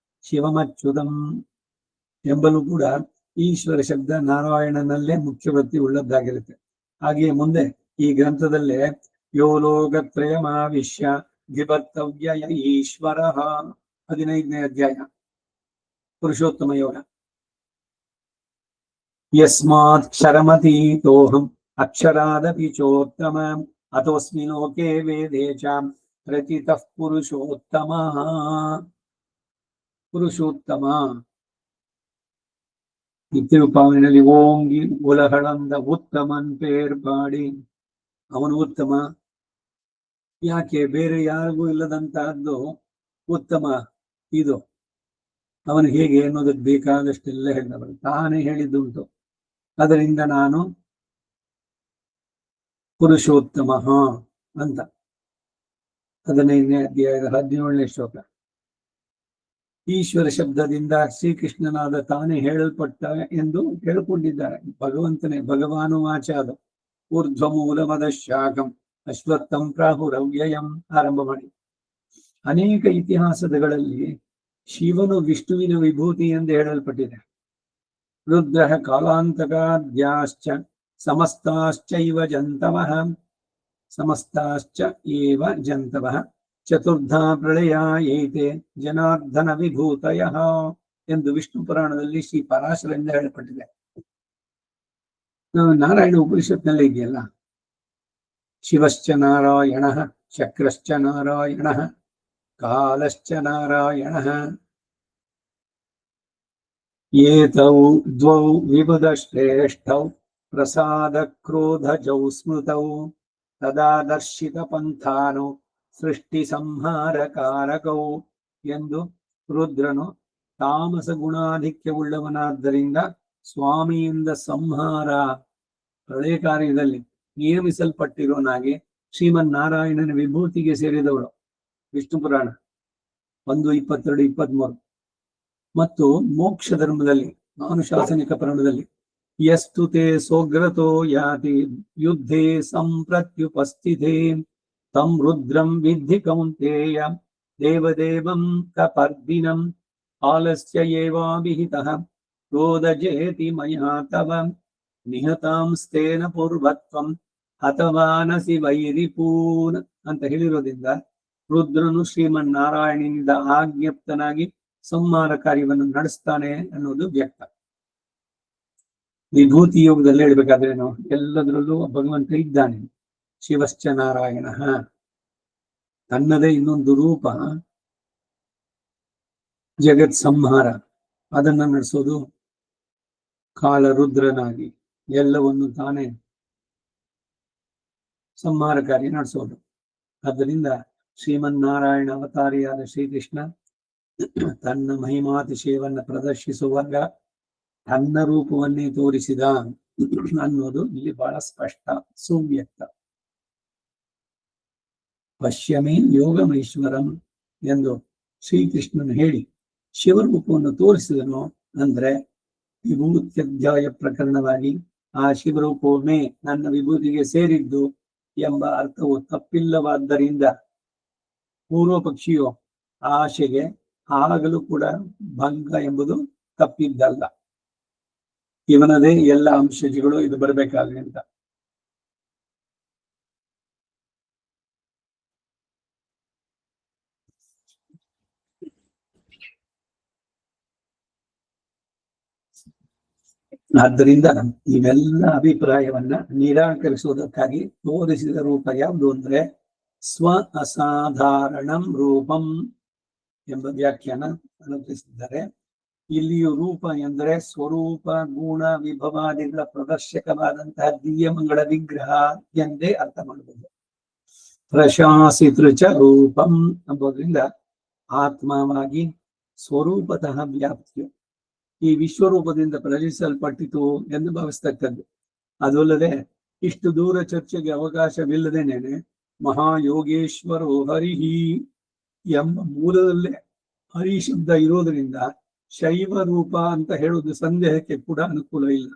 ಶಿವಮಚ್ಯುತಂ ಎಂಬಲು ಕೂಡ ಈಶ್ವರ ಶಬ್ದ ನಾರಾಯಣನಲ್ಲೇ ಮುಖ್ಯವೃತ್ತಿ ಉಳ್ಳದ್ದಾಗಿರುತ್ತೆ. ಹಾಗೆಯೇ ಮುಂದೆ ಈ ಗ್ರಂಥದಲ್ಲೇ ಯೋ ಲೋಕತ್ರಯಮಾವಿಶ್ಯ ವಿಭರ್ತವ್ಯ ಈಶ್ವರ 15ನೇ ಅಧ್ಯಾಯ ಪುರುಷೋತ್ತಮ ಯೋಗ. ಯಸ್ಮಾತ್ ಕ್ಷರಮತೀತೋಹಂ ಅಕ್ಷರಾದಪಿ ಚೋತ್ತಮ ಅಥೋಸ್ಮಿ ಲೋಕೆ ವೇದೇ ಚ ಪ್ರಚಿತಃ ಪುರುಷೋತ್ತಮ. ಪುರುಷೋತ್ತಮ ತಿರುಪಾವಿನಲ್ಲಿ ಓಂಗಿ ಉಲಹಳಂದ ಉತ್ತಮನ್ ಪೇರ್ ಪಾಡಿ. ಅವನು ಉತ್ತಮ. ಯಾಕೆ? ಬೇರೆ ಯಾರಿಗೂ ಇಲ್ಲದಂತಹದ್ದು ಉತ್ತಮ ಇದು. ಅವನು ಹೇಗೆ ಅನ್ನೋದಕ್ಕೆ ಬೇಕಾದಷ್ಟೆಲ್ಲ ಹೇಳಿದವರು, ತಾನೇ ಹೇಳಿದ್ದುಂಟು. ಅದರಿಂದ ನಾನು ಪುರುಷೋತ್ತಮ ಅಂತ. 15ನೇ ಅಧ್ಯಾಯದ 17ನೇ ಶ್ಲೋಕ. ಈಶ್ವರ ಶಬ್ದದಿಂದ ಶ್ರೀಕೃಷ್ಣನಾದ ತಾನೇ ಹೇಳಲ್ಪಟ್ಟ ಎಂದು ಹೇಳಿಕೊಂಡಿದ್ದಾರೆ. ಭಗವಂತನೇ, ಭಗವಾನು ವಾಚ. ಅದು ಊರ್ಧ್ವಮೂಲಮದ ಶಾಖಂ ಅಶ್ವತ್ಥಂ ಪ್ರಾಹುರವ್ಯಯಂ ಆರಂಭ ಮಾಡಿ. ಅನೇಕ ಇತಿಹಾಸಗಳಲ್ಲಿ ಶಿವನು ವಿಷ್ಣುವಿನ ವಿಭೂತಿ ಎಂದು ಹೇಳಲ್ಪಟ್ಟಿದೆ. ರುದ್ರಃ ಕಾಲಾಂತಕಾದ್ಯಾಶ್ಚ ಸಮಸ್ತಾಶ್ಚೈವ ಜಂತವಃ ಸಮಸ್ತಾಶ್ಚ ಏವ ಜಂತವಃ ಚತುರ್ಧಾ ಪ್ರಳಯ ಏತೆ ಜನಾರ್ದನ ವಿಭೂತಯಃ ಎಂದು ವಿಷ್ಣು ಪುರಾಣದಲ್ಲಿ ಶ್ರೀ ಪರಾಶರರಿಂದ ಹೇಳಲ್ಪಟ್ಟಿದೆ. ನಾರಾಯಣ ಉಪನಿಷತ್ನಲ್ಲೇ ಇದೆಯಲ್ಲ, ಶಿವಶ್ಚ ನಾರಾಯಣ ಚಕ್ರಶ್ಚ ನಾರಾಯಣ ಕಾಲಶ್ಚ ನಾರಾಯಣ ಏತೌ ದ್ವೌ ವಿಬುಧ ಶ್ರೇಷ್ಠೌ ಪ್ರಸಾದ ಕ್ರೋಧಜೌ ಸ್ಮೃತೌ ತದಾ ದರ್ಶಿತ ಪಂಥಾನು ಸೃಷ್ಟಿ ಸಂಹಾರಕಾರಕೌ ಎಂದು ರುದ್ರನು ತಾಮಸ ಗುಣಾಧಿಕ್ಯವುಳ್ಳವನಾದ್ದರಿಂದ ಸ್ವಾಮಿಯಿಂದ ಸಂಹಾರ ಪ್ರಳಯ ಕಾರ್ಯದಲ್ಲಿ ನಿಯಮಿಸಲ್ಪಟ್ಟಿರೋನಾಗಿ ಶ್ರೀಮನ್ನಾರಾಯಣನ ವಿಭೂತಿಗೆ ಸೇರಿದವರು. ವಿಷ್ಣು ಪುರಾಣ 1:22-23. ಮತ್ತು ಮೋಕ್ಷ ಧರ್ಮದಲ್ಲಿ ಅನುಶಾಸನಿಕ ಪುರಾಣದಲ್ಲಿ ಯಸ್ತು ತೇ ಸೋಗ್ರತೋ ಯಾತಿ ಯುದ್ಧೇ ಸಂಪ್ರತ್ಯುಪಸ್ಥಿತೇ ತಂ ರುದ್ರಂ ವಿದ್ಧಿ ಕೌಂತೇಯ ದೇವದೇವಂ ಕಪರ್ದಿನಂ ಆಲಸ್ಯ ಏವಾಭಿಹಿತಃ ಕ್ರೋಧಜೇತಿ ಮಯಾ ತವ ನಿಹತಾಂಸ್ತೇನ ಪೂರ್ವತ್ವಂ ಹತವಾನಸಿ ವೈರಿಪೂನ್ ಅಂತ ಹೇಳಿರೋದ್ರಿಂದ ರುದ್ರನು ಶ್ರೀಮನ್ನಾರಾಯಣನಿಂದ ಆಜ್ಞಪ್ತನಾಗಿ ಸಂಹಾರ ಕಾರ್ಯವನ್ನು ನಡೆಸ್ತಾನೆ ಅನ್ನೋದು ವ್ಯಕ್ತ. ವಿಭೂತಿ ಯೋಗದಲ್ಲಿ ಹೇಳ್ಬೇಕಾದ್ರೇನು, ಎಲ್ಲದರಲ್ಲೂ ಭಗವಂತ ಇದ್ದಾನೆ. ಶಿವಶ್ಚ ನಾರಾಯಣ, ತನ್ನದೇ ಇನ್ನೊಂದು ರೂಪ ಜಗತ್ ಸಂಹಾರ, ಅದನ್ನ ನಡೆಸೋದು ಕಾಲ ರುದ್ರನಾಗಿ ಎಲ್ಲವನ್ನು ತಾನೇ ಸಂಹಾರ ಕಾರ್ಯ ನಡೆಸೋದು. ಆದ್ದರಿಂದ ಶ್ರೀಮನ್ನಾರಾಯಣ ಅವತಾರಿಯಾದ ಶ್ರೀಕೃಷ್ಣ ತನ್ನ ಮಹಿಮಾತಿಶಯವನ್ನ ಪ್ರದರ್ಶಿಸುವಾಗ ತನ್ನ ರೂಪವನ್ನೇ ತೋರಿಸಿದ ಅನ್ನೋದು ಇಲ್ಲಿ ಬಹಳ ಸ್ಪಷ್ಟ, ಸುವ್ಯಕ್ತ. ಪಶ್ಯಮೇ ಯೋಗಮೈಶ್ವರಂ ಎಂದು ಶ್ರೀಕೃಷ್ಣನು ಹೇಳಿ ಶಿವರೂಪವನ್ನು ತೋರಿಸಿದನು. ಅಂದ್ರೆ ವಿಭೂತ್ಯಧ್ಯಾಯ ಪ್ರಕರಣವಾಗಿ ಆ ಶಿವರೂಪವನ್ನೇ ನನ್ನ ವಿಭೂತಿಗೆ ಸೇರಿದ್ದು ಎಂಬ ಅರ್ಥವು ತಪ್ಪಿಲ್ಲವಾದ್ದರಿಂದ ಪೂರ್ವ ಪಕ್ಷಿಯು ಆಶೆಗೆ ಆಗಲೂ ಕೂಡ ಭಂಗ ಎಂಬುದು ತಪ್ಪಿದ್ದಲ್ಲ. ಇವನದೇ ಎಲ್ಲ ಅಂಶಗಳು ಇದು ಬರಬೇಕಾದ್ರೆ ಅಂತ. ಆದ್ದರಿಂದ ಇವೆಲ್ಲ ಅಭಿಪ್ರಾಯವನ್ನ ನಿರಾಕರಿಸುವುದಕ್ಕಾಗಿ ತೋರಿಸಿದ ರೂಪ ಯಾವುದು ಅಂದ್ರೆ ಸ್ವ ಅಸಾಧಾರಣಂ ರೂಪಂ ಎಂಬ ವ್ಯಾಖ್ಯಾನ ಅನುಸರಿಸಿದ್ದಾರೆ. ಇಲ್ಲಿಯೂ ರೂಪ ಎಂದರೆ ಸ್ವರೂಪ ಗುಣ ವಿಭವಾದಿಗಳ ಪ್ರದರ್ಶಕವಾದಂತಹ ದಿವ್ಯಮಂಗಳ ವಿಗ್ರಹ ಎಂದೇ ಅರ್ಥ ಮಾಡಬಹುದು. ಪ್ರಶಾಸಿತೃಚ ರೂಪಂ ಎಂಬುದರಿಂದ ಆತ್ಮವಾಗಿ ಸ್ವರೂಪತಃ ವ್ಯಾಪ್ತಿಯು ಈ ವಿಶ್ವರೂಪದಿಂದ ಪ್ರದರ್ಶಿಸಲ್ಪಟ್ಟಿತು ಎಂದು ಭಾವಿಸ್ತಕ್ಕದ್ದು. ಅದಲ್ಲದೆ ಇಷ್ಟು ದೂರ ಚರ್ಚೆಗೆ ಅವಕಾಶವಿಲ್ಲದೇನೆ ಮಹಾಯೋಗೇಶ್ವರೋ ಹರಿಹಿ ಎಂಬ ಮೂಲದಲ್ಲೇ ಹರಿ ಶಬ್ದ ಇರೋದರಿಂದ ಶೈವ ರೂಪ ಅಂತ ಹೇಳುವುದು ಸಂದೇಹಕ್ಕೆ ಕೂಡ ಅನುಕೂಲ ಇಲ್ಲ.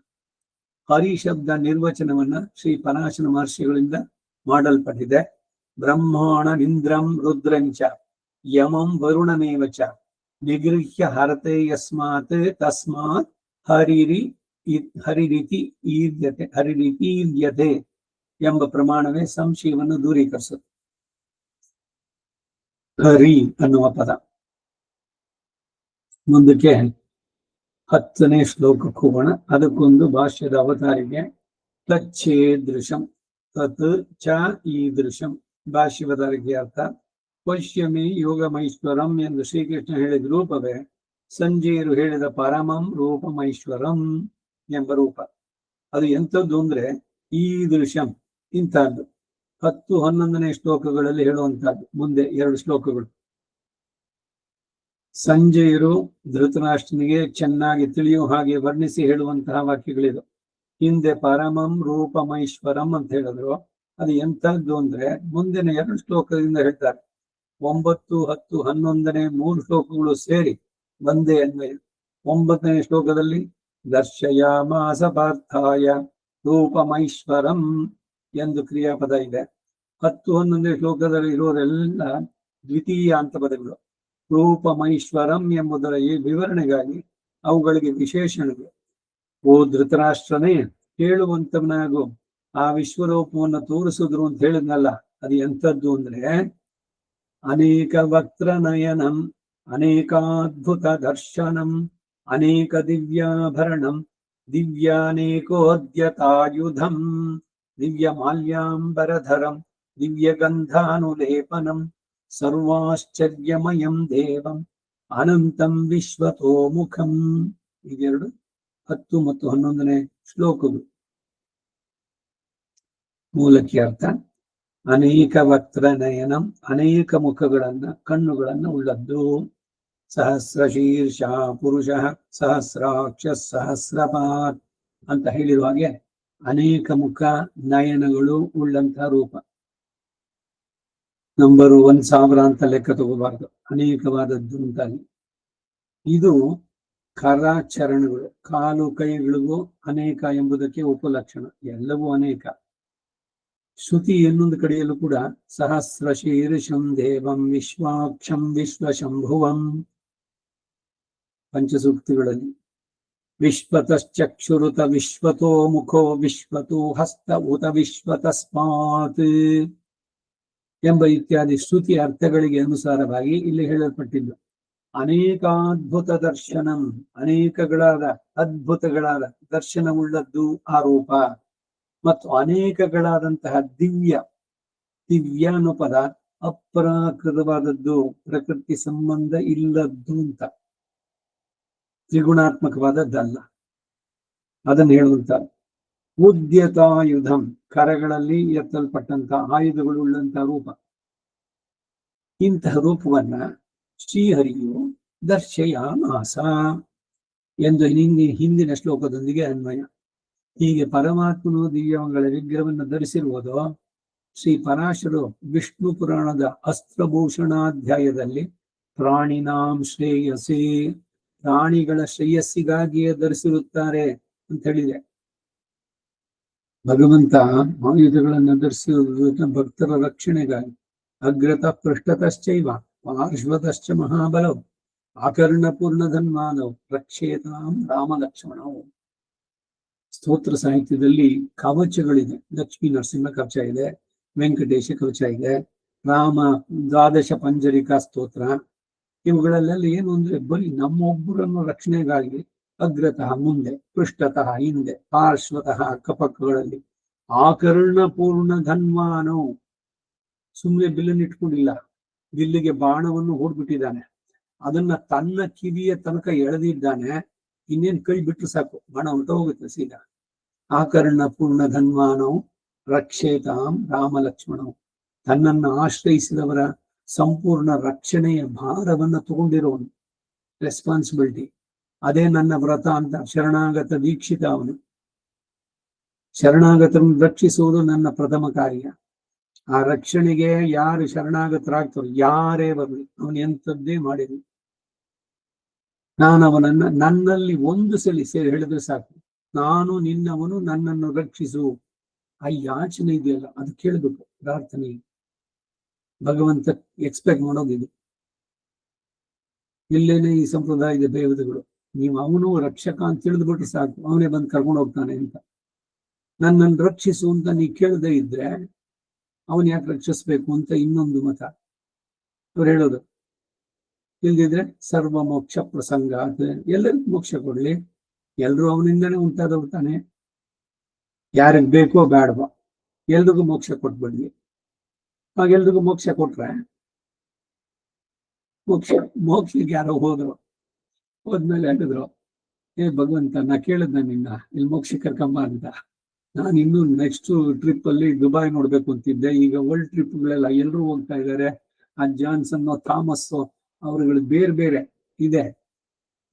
ಹರಿ ಶಬ್ದ ನಿರ್ವಚನವನ್ನ ಶ್ರೀ ಪರಾಶರ ಮಹರ್ಷಿಗಳಿಂದ ಮಾಡಲ್ಪಟ್ಟಿದೆ. ಬ್ರಹ್ಮಾಣ ಇಂದ್ರಂ ರುದ್ರಂಚ ಯಮಂ ವರುಣಮೇವಚ ನಿಗೃಹ್ಯ ಹರತೆ ಯಸ್ಮಾತ್ ತಸ್ಮಾತ್ ಹರಿರೀತಿ ಈರ್ಯತೆ ಎಂಬ ಪ್ರಮಾಣವೇ ಸಂಶಯವನ್ನು ದೂರೀಕರಿಸುತ್ತೆ. ಹರಿ ಅನ್ನುವ ಪದ ಮುಂದಕ್ಕೆ 10ನೇ ಶ್ಲೋಕಕ್ಕೂ ಹೋಗೋಣ. ಅದಕ್ಕೊಂದು ಭಾಷ್ಯದ ಅವತಾರಿಗೆ ತಚ್ಚೇದೃಶಂ ತತ್ ಚ ಈದೃಶಂ ಭಾಷ್ಯವತಾರಿಗೆ ಅರ್ಥ ಪಶ್ಯಮಿ ಯೋಗಮೈಶ್ವರಂ ಎಂದು ಶ್ರೀಕೃಷ್ಣ ಹೇಳಿದ ರೂಪವೇ ಸಂಜೀರು ಹೇಳಿದ ಪರಮಂ ರೂಪಮೈಶ್ವರಂ ಎಂಬ ರೂಪ. ಅದು ಎಂಥದ್ದು ಅಂದ್ರೆ ಈದೃಶಂ, ಇಂಥದ್ದು. 10-11ನೇ ಶ್ಲೋಕಗಳಲ್ಲಿ ಹೇಳುವಂತಹದ್ದು. ಮುಂದೆ 2 ಶ್ಲೋಕಗಳು ಸಂಜಯರು ಧೃತರಾಷ್ಟ್ರನಿಗೆ ಚೆನ್ನಾಗಿ ತಿಳಿಯುವ ಹಾಗೆ ವರ್ಣಿಸಿ ಹೇಳುವಂತಹ ವಾಕ್ಯಗಳಿದು. ಹಿಂದೆ ಪರಮಂ ರೂಪಮೈಶ್ವರಂ ಅಂತ ಹೇಳಿದ್ರು. ಅದು ಎಂಥದ್ದು ಅಂದ್ರೆ ಮುಂದಿನ 2 ಶ್ಲೋಕದಿಂದ ಹೇಳ್ತಾರೆ. 9, 10, 11ನೇ 3 ಶ್ಲೋಕಗಳು ಸೇರಿ ಒಂದೇ ಅನ್ವಯ. 9ನೇ ಶ್ಲೋಕದಲ್ಲಿ ದರ್ಶಯಾಮಾಸ ಪಾರ್ಥಾಯ ರೂಪಮೈಶ್ವರಂ ಎಂದು ಕ್ರಿಯಾಪದ ಇದೆ. 10, 11ನೇ ಶ್ಲೋಕದಲ್ಲಿ ಇರೋರೆಲ್ಲ ದ್ವಿತೀಯ ಅಂತ ಪದಗಳು. ರೂಪಮೈಶ್ವರಂ ಎಂಬುದರ ಈ ವಿವರಣೆಗಾಗಿ ಅವುಗಳಿಗೆ ವಿಶೇಷಣಗಳು. ಓ ಧೃತರಾಷ್ಟ್ರನೇ, ಕೇಳುವಂತವನಾಗು. ಆ ವಿಶ್ವರೂಪವನ್ನು ತೋರಿಸಿದ್ರು ಅಂತ ಹೇಳಿದ್ನಲ್ಲ, ಅದು ಎಂಥದ್ದು ಅಂದ್ರೆ ಅನೇಕ ವಕ್ತ್ರ ನಯನಂ, ಅನೇಕಾದ್ಭುತ ದರ್ಶನಂ, ಅನೇಕ ದಿವ್ಯಾಭರಣಂ, ದಿವ್ಯಾನೇಕೋದ್ಯತಾಯುಧಂ, ದಿವ್ಯ ಮಾಲ್ಯಾಂಬರಧರಂ, ದಿವ್ಯ ಗಂಧಾನುಲೇಪನಂ, ಸರ್ವಾಶ್ಚರ್ಯಮಯಂ ದೇವಂ, ಅನಂತಂ ವಿಶ್ವತೋಮುಖಂ. ಇದೆರಡು 10 ಮತ್ತು 11ನೇ ಶ್ಲೋಕಗಳು. ಮೂಲಕ್ಕೆ ಅರ್ಥ: ಅನೇಕ ವಕ್ತ್ರ ನಯನಂ, ಅನೇಕ ಮುಖಗಳನ್ನ, ಕಣ್ಣುಗಳನ್ನ ಉಳ್ಳದ್ದು. ಸಹಸ್ರ ಶೀರ್ಷ ಪುರುಷ ಸಹಸ್ರಾಕ್ಷ ಸಹಸ್ರಪಾತ್ ಅಂತ ಹೇಳಿರುವ ಹಾಗೆ ಅನೇಕ ಮುಖ ನಯನಗಳು ಉಳ್ಳಂತಹ ರೂಪ. ನಂಬರು 1000 ಅಂತ ಲೆಕ್ಕ ತಗೋಬಾರ್ದು, ಅನೇಕವಾದದ್ದು ಅಂತಾಗಿ. ಇದು ಕರಾಚರಣಗಳು, ಕಾಲು ಕೈಗಳಿಗೂ ಅನೇಕ ಎಂಬುದಕ್ಕೆ ಉಪಲಕ್ಷಣ. ಎಲ್ಲವೂ ಅನೇಕ. ಶ್ರುತಿ ಇನ್ನೊಂದು ಕಡೆಯಲ್ಲೂ ಕೂಡ ಸಹಸ್ರ ಶೀರ್ಷಂ ದೇವಂ ವಿಶ್ವಾಕ್ಷಂ ವಿಶ್ವಶಂಭುವಂ, ಪಂಚಸೂಕ್ತಿಗಳಲ್ಲಿ ವಿಶ್ವತಶ್ಚಕ್ಷುರುತ ವಿಶ್ವತೋ ಮುಖೋ ವಿಶ್ವತೋ ಹಸ್ತ ಉತ ವಿಶ್ವತಸ್ಮಾತ್ ಎಂಬ ಇತ್ಯಾದಿ ಶ್ರುತಿ ಅರ್ಥಗಳಿಗೆ ಅನುಸಾರವಾಗಿ ಇಲ್ಲಿ ಹೇಳಲ್ಪಟ್ಟಿದ್ದು. ಅನೇಕಾದ್ಭುತ ದರ್ಶನಂ, ಅನೇಕಗಳಾದ ಅದ್ಭುತಗಳಾದ ದರ್ಶನವುಳ್ಳದ್ದು ಆ ರೂಪ. ಮತ್ತು ಅನೇಕಗಳಾದಂತಹ ದಿವ್ಯ, ದಿವ್ಯ ಅನ್ನೋ ಪದ ಅಪ್ರಾಕೃತವಾದದ್ದು, ಪ್ರಕೃತಿ ಸಂಬಂಧ ಇಲ್ಲದ್ದು ಅಂತ, ತ್ರಿಗುಣಾತ್ಮಕವಾದದ್ದಲ್ಲ. ಅದನ್ನು ಹೇಳುವಂತಾರೆ. ಉದ್ಯತಾಯುಧಂ, ಕರಗಳಲ್ಲಿ ಎತ್ತಲ್ಪಟ್ಟಂತಹ ಆಯುಧಗಳು ಉಳ್ಳಂತಹ ರೂಪ. ಇಂತಹ ರೂಪವನ್ನ ಶ್ರೀಹರಿಯು ದರ್ಶಯಾಮಾಸ ಎಂದು ಹಿಂದಿನ ಶ್ಲೋಕದೊಂದಿಗೆ ಅನ್ವಯ. ಹೀಗೆ ಪರಮಾತ್ಮನು ದಿವ್ಯಮಂಗಳ ವಿಗ್ರಹವನ್ನು ಧರಿಸಿರುವುದು ಶ್ರೀ ಪರಾಶರು ವಿಷ್ಣು ಪುರಾಣದ ಅಸ್ತ್ರಭೂಷಣಾಧ್ಯಾಯದಲ್ಲಿ ಪ್ರಾಣಿನಾಂ ಶ್ರೇಯಸೇ, ಪ್ರಾಣಿಗಳ ಶ್ರೇಯಸ್ಸಿಗಾಗಿಯೇ ಧರಿಸಿರುತ್ತಾರೆ ಅಂತ ಹೇಳಿದೆ. ಭಗವಂತ ಆಯುಧಗಳನ್ನು ಧರಿಸಿರುವುದು ಭಕ್ತರ ರಕ್ಷಣೆಗಾಗಿ. ಅಗ್ರತ ಪೃಷ್ಠತಶ್ಚೈವ ಪಾರ್ಶ್ವತಶ್ಚ ಮಹಾಬಲವು ಆಕರ್ಣ ಪೂರ್ಣಧನ್ಮಾನವು ರಕ್ಷೇತಾಂ ರಾಮ ಲಕ್ಷ್ಮಣವು. ಸ್ತೋತ್ರ ಸಾಹಿತ್ಯದಲ್ಲಿ ಕವಚಗಳಿದೆ. ಲಕ್ಷ್ಮೀ ನರಸಿಂಹ ಕವಚ ಇದೆ, ವೆಂಕಟೇಶ ಕವಚ ಇದೆ, ರಾಮ ದ್ವಾದಶ ಪಂಜರಿಕಾ ಸ್ತೋತ್ರ. ಇವುಗಳಲ್ಲೆಲ್ಲ ಏನು ಅಂದ್ರೆ ಬರೀ ನಮ್ಮೊಬ್ಬರನ್ನು ರಕ್ಷಣೆಗಾಗಿ ಅಗ್ರತಃ ಮುಂದೆ, ಪೃಷ್ಠತಃ ಹಿಂದೆ, ಪಾರ್ಶ್ವತಃ ಅಕ್ಕಪಕ್ಕಗಳಲ್ಲಿ, ಆಕರ್ಣ ಪೂರ್ಣ ಧನ್ವಾನೋ, ಸುಮ್ಮನೆ ಬಿಲ್ಲನ್ನು ಇಟ್ಕೊಂಡಿಲ್ಲ, ಬಿಲ್ಲಿಗೆ ಬಾಣವನ್ನು ಹೂಡ್ಬಿಟ್ಟಿದ್ದಾನೆ, ಅದನ್ನ ತನ್ನ ಕಿವಿಯ ತನಕ ಎಳೆದಿದ್ದಾನೆ. ಇನ್ನೇನ್ ಕೈ ಬಿಟ್ಟರು ಸಾಕು, ಬಾಣ ಹೊರಟೋಗುತ್ತೆ ಸೀದಾ. ಆಕರ್ಣ ಪೂರ್ಣ ಧನ್ವಾನೋ ರಕ್ಷೇತಾಂ ರಾಮ ಲಕ್ಷ್ಮಣವು, ತನ್ನನ್ನು ಆಶ್ರಯಿಸಿದವರ ಸಂಪೂರ್ಣ ರಕ್ಷಣೆಯ ಭಾರವನ್ನು ತಗೊಂಡಿರೋನು, ರೆಸ್ಪಾನ್ಸಿಬಿಲಿಟಿ. ಅದೇ ನನ್ನ ವ್ರತ ಅಂತ ಶರಣಾಗತ ದೀಕ್ಷಿತ ಅವನು. ಶರಣಾಗತರನ್ನು ರಕ್ಷಿಸುವುದು ನನ್ನ ಪ್ರಥಮ ಕಾರ್ಯ. ಆ ರಕ್ಷಣೆಗೆ ಯಾರು ಶರಣಾಗತರಾಗ್ತಾರೋ, ಯಾರೇ ಬರಲಿ, ಅವನು ಎಂಥದ್ದೇ ಮಾಡಿರಲಿ, ನಾನು ಅವನನ್ನ ನನ್ನಲ್ಲಿ ಒಂದು ಸಲ ಸೇರಿ ಹೇಳಿದ್ರೆ ಸಾಕು, ನಾನು ನಿನ್ನವನು, ನನ್ನನ್ನು ರಕ್ಷಿಸು. ಆ ಯಾಚನೆ ಇದೆಯಲ್ಲ, ಅದು ಕೇಳಬೇಕು ಪ್ರಾರ್ಥನೆ. ಭಗವಂತ ಎಕ್ಸ್ಪೆಕ್ಟ್ ಮಾಡೋದಿದೆ. ಇಲ್ಲೇನೆ ಈ ಸಂಪ್ರದಾಯದ ದೇವತೆಗಳು, ನೀವು ಅವನು ರಕ್ಷಕ ಅಂತ ತಿಳಿದ್ಬಿಟ್ರೆ ಸಾಕು, ಅವನೇ ಬಂದು ಕರ್ಕೊಂಡು ಹೋಗ್ತಾನೆ ಅಂತ. ನನ್ನನ್ನು ರಕ್ಷಿಸು ಅಂತ ನೀ ಕೇಳದೇ ಇದ್ರೆ ಅವನ್ ಯಾಕೆ ರಕ್ಷಿಸ್ಬೇಕು ಅಂತ ಇನ್ನೊಂದು ಮತ ಅವ್ರು ಹೇಳೋದು. ಇಲ್ದಿದ್ರೆ ಸರ್ವ ಮೋಕ್ಷ ಪ್ರಸಂಗ, ಎಲ್ಲರಿಗೂ ಮೋಕ್ಷ ಕೊಡ್ಲಿ, ಎಲ್ರು ಅವನಿಂದನೇ ಉಂಟಾದವ್ರು ತಾನೆ. ಯಾರಿಗ್ ಬೇಕೋ ಬೇಡವೋ ಎಲ್ರಿಗೂ ಮೋಕ್ಷ ಕೊಟ್ಬಿಡ್ಲಿ. ಎಲ್ರಿಗೂ ಮೋಕ್ಷ ಕೊಟ್ರೆ ಮೋಕ್ಷಕ್ಕೆ ಯಾರೋ ಹೋದ್ಮೇಲೆ ಹೇಳಿದ್ರು, ಭಗವಂತ ನಾ ಕೇಳಿದ್ನ ನಿನ್ನ ಇಲ್ಲಿ ಮೋಕ್ಷ ಕರ್ಕಂಬ ಅಂತ. ನಾನು ಇನ್ನೂ ನೆಕ್ಸ್ಟ್ ಟ್ರಿಪ್ ಅಲ್ಲಿ ದುಬೈ ನೋಡ್ಬೇಕು ಅಂತಿದ್ದೆ. ಈಗ ವರ್ಲ್ಡ್ ಟ್ರಿಪ್ಗಳೆಲ್ಲ ಎಲ್ಲರೂ ಹೋಗ್ತಾ ಇದ್ದಾರೆ. ಆ ಜಾನ್ಸನ್ ಥಾಮಸ್ ಅವ್ರುಗಳು ಬೇರೆ ಬೇರೆ ಇದೆ,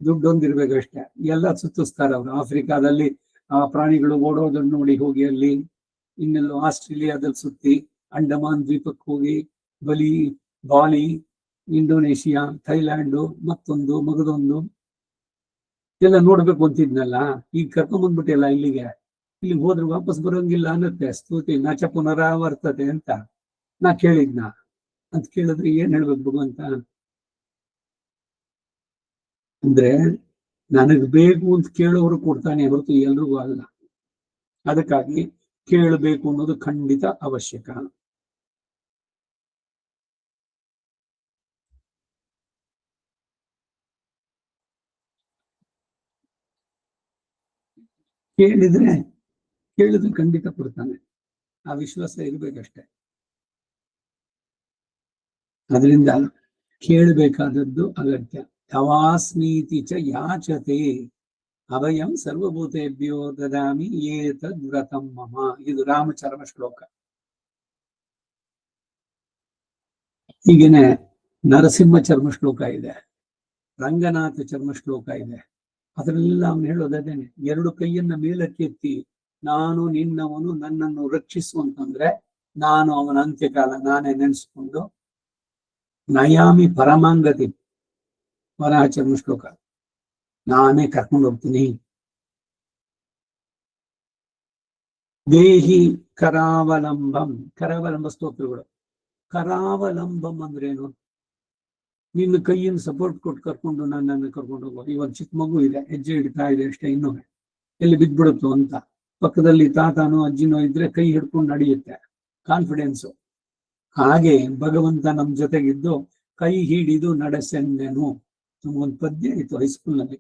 ದುಡ್ಡೊಂದಿರ್ಬೇಕಷ್ಟೇ, ಎಲ್ಲ ಸುತ್ತಿಸ್ತಾರೆ ಅವರು. ಆಫ್ರಿಕಾದಲ್ಲಿ ಆ ಪ್ರಾಣಿಗಳು ಓಡೋದನ್ನು ನೋಡಿ ಹೋಗಿ ಅಲ್ಲಿ, ಇನ್ನೆಲ್ಲೋ ಆಸ್ಟ್ರೇಲಿಯಾದಲ್ಲಿ ಸುತ್ತಿ, ಅಂಡಮಾನ್ ದ್ವೀಪಕ್ಕೆ ಹೋಗಿ, ಬಾಲಿ, ಇಂಡೋನೇಷಿಯಾ, ಥೈಲ್ಯಾಂಡು, ಮತ್ತೊಂದು ಮಗದೊಂದು ಎಲ್ಲ ನೋಡ್ಬೇಕು ಅಂತಿದ್ನಲ್ಲ. ಈಗ ಕರ್ಕೊಂಡ್ಬಂದ್ಬಿಟ್ಟಿಲ್ಲ ಇಲ್ಲಿಗೆ ಹೋದ್ರೆ ವಾಪಸ್ ಬರೋಂಗಿಲ್ಲ ಅನ್ನತ್ತೆ. ಸ್ತುತಿ ನಚ ಪುನರಾವರ್ತತೆ ಅಂತ ನಾ ಕೇಳಿದ್ನ ಅಂತ ಕೇಳಿದ್ರೆ ಏನ್ ಹೇಳ್ಬೇಕು ಭಗವಂತ ಅಂದ್ರೆ, ನನಗ್ ಬೇಕು ಅಂತ ಕೇಳೋರು ಕೊಡ್ತಾನೆ ಹೊರತು ಎಲ್ರಿಗೂ ಅಲ್ಲ. ಅದಕ್ಕಾಗಿ ಕೇಳಬೇಕು ಅನ್ನೋದು ಖಂಡಿತ ಅವಶ್ಯಕ. ಕೇಳಿದ್ರೆ ಖಂಡಿತ ಕೊಡ್ತಾನೆ, ಆ ವಿಶ್ವಾಸ ಇರ್ಬೇಕಷ್ಟೆ. ಅದರಿಂದ ಕೇಳಬೇಕಾದದ್ದು ಅಗತ್ಯ. ತವಾಸ್ಮೀತಿ ಚ ಯಾಚತೆ ಅಭಯಂ ಸರ್ವಭೂತೇಭ್ಯೋ ದದಾಮಿ ಏತದ್ ವ್ರತಂ ಮಮ. ಇದು ರಾಮಚರಣ ಶ್ಲೋಕ. ಹೀಗೇನೆ ನರಸಿಂಹ ಚರ್ಮ ಶ್ಲೋಕ ಇದೆ, ರಂಗನಾಥ ಚರ್ಮ ಶ್ಲೋಕ ಇದೆ. ಅದರಲ್ಲೆಲ್ಲ ಅವನು ಹೇಳೋದೇನೆ, ಎರಡು ಕೈಯನ್ನ ಮೇಲಕ್ಕೆತ್ತಿ ನಾನು ನಿನ್ನವನು, ನನ್ನನ್ನು ರಕ್ಷಿಸು ಅಂತಂದ್ರೆ ನಾನು ಅವನ ಅಂತ್ಯಕಾಲ ನಾನೇ ನೆನೆಸ್ಕೊಂಡು ನಯಾಮಿ ಪರಮಾಂಗತಿ ವರಾಹ ಚರ್ಮ ಶ್ಲೋಕ, ನಾನೇ ಕರ್ಕೊಂಡು ಹೋಗ್ತೀನಿ. ದೇಹಿ ಕರಾವಲಂಬಂ, ಕರಾವಲಂಬ ಸ್ತೋತ್ರಗಳು. ಕರಾವಲಂಬಂ ಅಂದ್ರೇನು? ನಿನ್ನ ಕೈಯಿಂದ ಸಪೋರ್ಟ್ ಕೊಟ್ಟು ಕರ್ಕೊಂಡು ನನ್ನನ್ನು ಕರ್ಕೊಂಡು ಹೋಗುವ. ಇವಾಗ ಚಿಕ್ಕ ಮಗು ಇದೆ, ಹೆಜ್ಜೆ ಹಿಡ್ತಾ ಇದೆ ಅಷ್ಟೇ, ಇನ್ನೂ ಎಲ್ಲಿ ಬಿದ್ಬಿಡುತ್ತೋ ಅಂತ. ಪಕ್ಕದಲ್ಲಿ ತಾತನೋ ಅಜ್ಜಿನೋ ಇದ್ರೆ ಕೈ ಹಿಡ್ಕೊಂಡು ನಡೆಯುತ್ತೆ, ಕಾನ್ಫಿಡೆನ್ಸು. ಹಾಗೆ ಭಗವಂತ ನಮ್ ಜೊತೆಗಿದ್ದು ಕೈ ಹಿಡಿದು ನಡೆಸೆಂದೆನು. ಒಂದು ಪದ್ಯ ಇತ್ತು ಹೈಸ್ಕೂಲ್ನಲ್ಲಿ,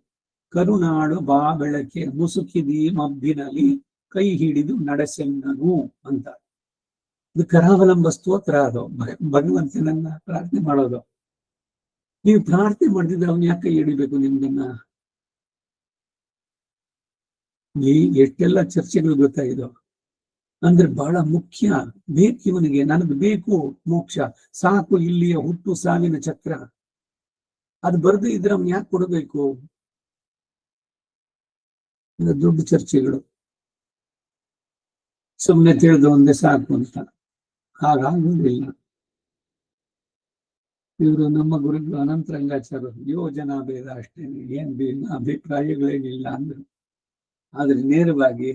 ಕರುನಾಡು ಬಾ ಬೆಳಕೆ ಮುಸುಕಿದಿ ಮಬ್ಬಿನಲ್ಲಿ ಕೈ ಹಿಡಿದು ನಡೆಸೆಂದನು ಅಂತ. ಇದು ಕರಾವಲಂಬ ಸ್ತೋತ್ರ. ಅದು ಭಗವಂತನನ್ನ ಪ್ರಾರ್ಥನೆ ಮಾಡೋದು. ನೀವು ಪ್ರಾರ್ಥನೆ ಮಾಡ್ತಿದ್ರೆ ಅವನ್ ಯಾಕೆ ಕೈ ಹಿಡಿಬೇಕು ನಿಮ್ದನ್ನ? ಎಷ್ಟೆಲ್ಲ ಚರ್ಚೆಗಳು ಗೊತ್ತಾಗಿದೋ. ಅಂದ್ರೆ ಬಹಳ ಮುಖ್ಯ. ಬೇಕು ಇವನಿಗೆ, ನನಗೆ ಬೇಕು ಮೋಕ್ಷ, ಸಾಕು ಇಲ್ಲಿಯ ಹುಟ್ಟು ಸಾವಿನ ಚಕ್ರ. ಅದು ಬರದೇ ಇದ್ರೆ ಅವನ್ ಯಾಕೆ ಕೊಡಬೇಕು? ದೊಡ್ಡ ಚರ್ಚೆಗಳು. ಸುಮ್ಮನೆ ತಿಳಿದು ಒಂದೇ ಸಾಕು ಅಂತ ಹಾಗಾಗುವುದಿಲ್ಲ. ಇವರು ನಮ್ಮ ಗುರುಗಳು ಅನಂತರಂಗಾಚಾರ್ಯರು ಯೋಜನಾ ಭೇದ ಅಷ್ಟೇನೆ, ಏನ್ ಭಿನ್ನ ಅಭಿಪ್ರಾಯಗಳೇನಿಲ್ಲ ಅಂದ್ರು. ಆದ್ರೆ ನೇರವಾಗಿ